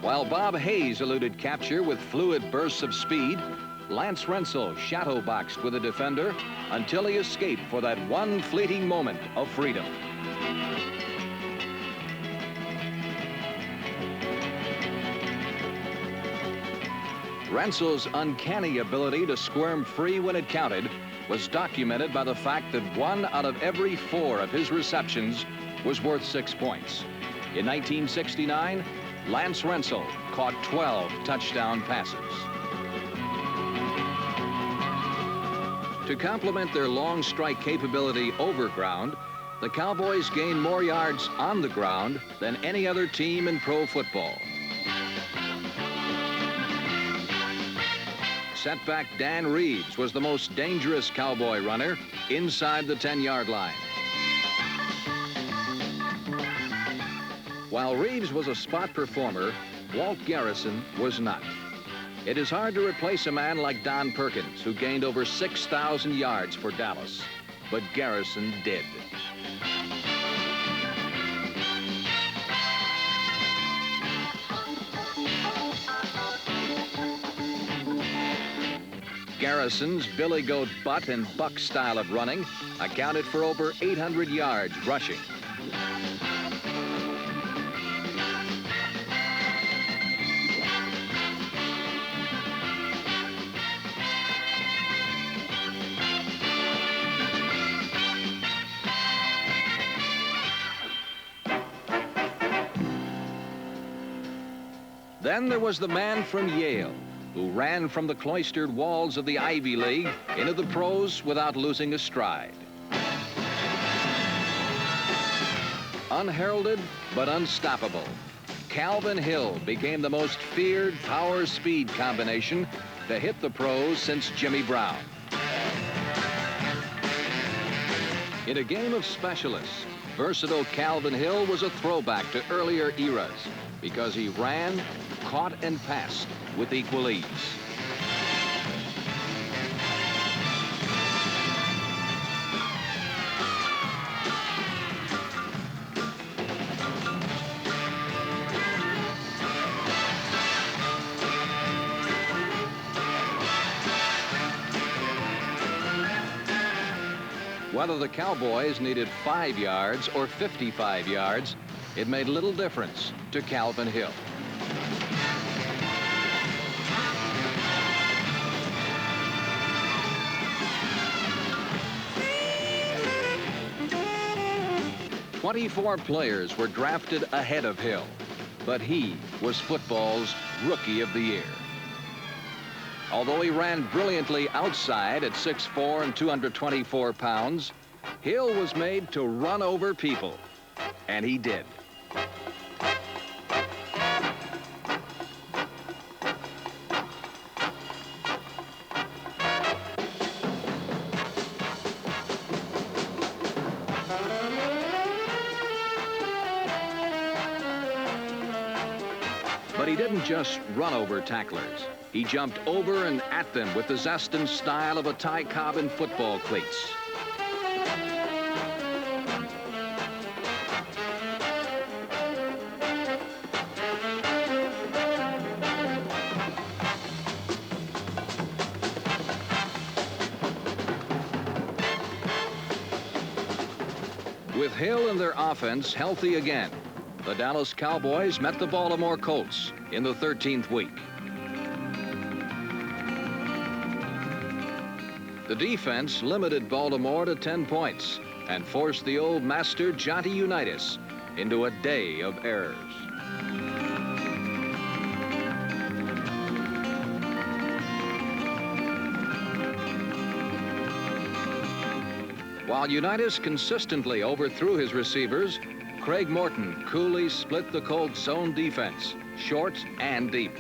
While Bob Hayes eluded capture with fluid bursts of speed, Lance Rensel shadowboxed with a defender until he escaped for that one fleeting moment of freedom. Rensel's uncanny ability to squirm free when it counted was documented by the fact that 1 out of every 4 of his receptions was worth 6 points. In 1969, Lance Rensel caught 12 touchdown passes. To complement their long strike capability over ground, the Cowboys gained more yards on the ground than any other team in pro football. Setback Dan Reeves was the most dangerous Cowboy runner inside the 10-yard line. While Reeves was a spot performer, Walt Garrison was not. It is hard to replace a man like Don Perkins, who gained over 6,000 yards for Dallas, but Garrison did. Garrison's Billy Goat Butt and Buck style of running accounted for over 800 yards rushing. Then there was the man from Yale, who ran from the cloistered walls of the Ivy League into the pros without losing a stride. Unheralded but unstoppable, Calvin Hill became the most feared power-speed combination to hit the pros since Jimmy Brown. In a game of specialists, versatile Calvin Hill was a throwback to earlier eras because he ran, caught, and passed with equal ease. Whether the Cowboys needed 5 yards or 55 yards, it made little difference to Calvin Hill. "24 players were drafted ahead of Hill, but he was football's Rookie of the Year. Although he ran brilliantly outside at 6'4" and 224 pounds, Hill was made to run over people, and he did. But he didn't just run over tacklers. He jumped over and at them with the zest and style of a Ty Cobb in football cleats. With Hill and their offense healthy again, the Dallas Cowboys met the Baltimore Colts in the 13th week. The defense limited Baltimore to 10 points and forced the old master Johnny Unitas into a day of errors. While Unitas consistently overthrew his receivers, Craig Morton coolly split the Colts' zone defense, short and deep.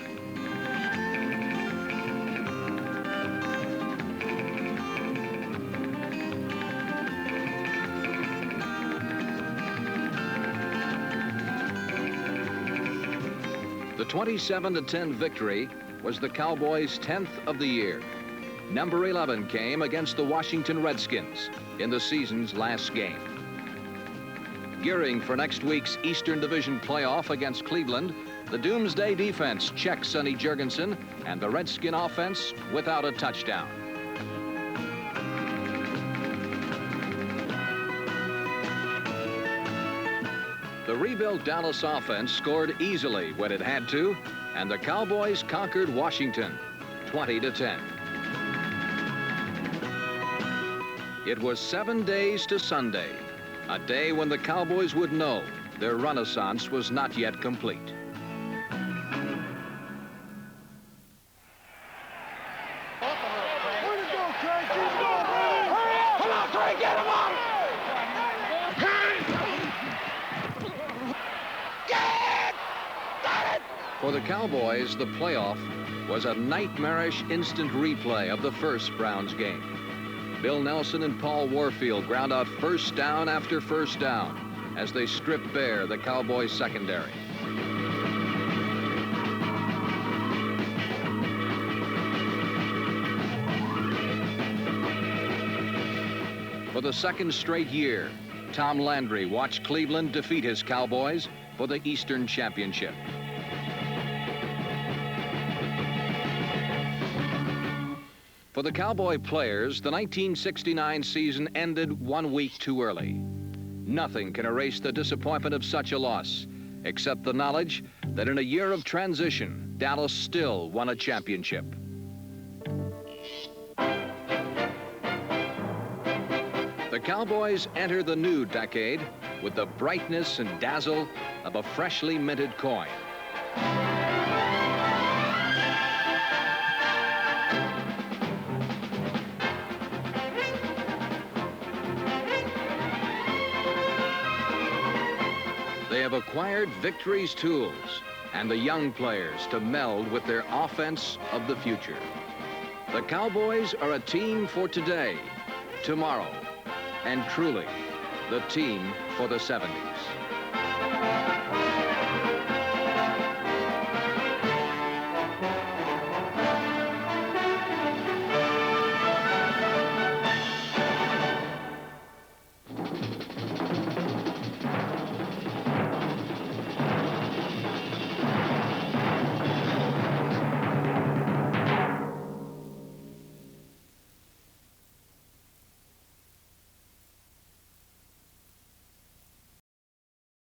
The 27-10 victory was the Cowboys' 10th of the year. Number 11 came against the Washington Redskins in the season's last game. Gearing for next week's Eastern Division playoff against Cleveland, the Doomsday defense checked Sonny Jurgensen and the Redskin offense without a touchdown. The rebuilt Dallas offense scored easily when it had to, and the Cowboys conquered Washington 20-10. It was 7 days to Sunday, a day when the Cowboys would know their renaissance was not yet complete. For the Cowboys, the playoff was a nightmarish instant replay of the first Browns game. Bill Nelson and Paul Warfield ground out first down after first down as they stripped bare the Cowboys secondary. For the second straight year, Tom Landry watched Cleveland defeat his Cowboys for the Eastern Championship. For the Cowboy players, the 1969 season ended 1 week too early. Nothing can erase the disappointment of such a loss, except the knowledge that in a year of transition, Dallas still won a championship. The Cowboys enter the new decade with the brightness and dazzle of a freshly minted coin. They have acquired victory's tools and the young players to meld with their offense of the future. The Cowboys are a team for today, tomorrow, and truly the team for the 70s.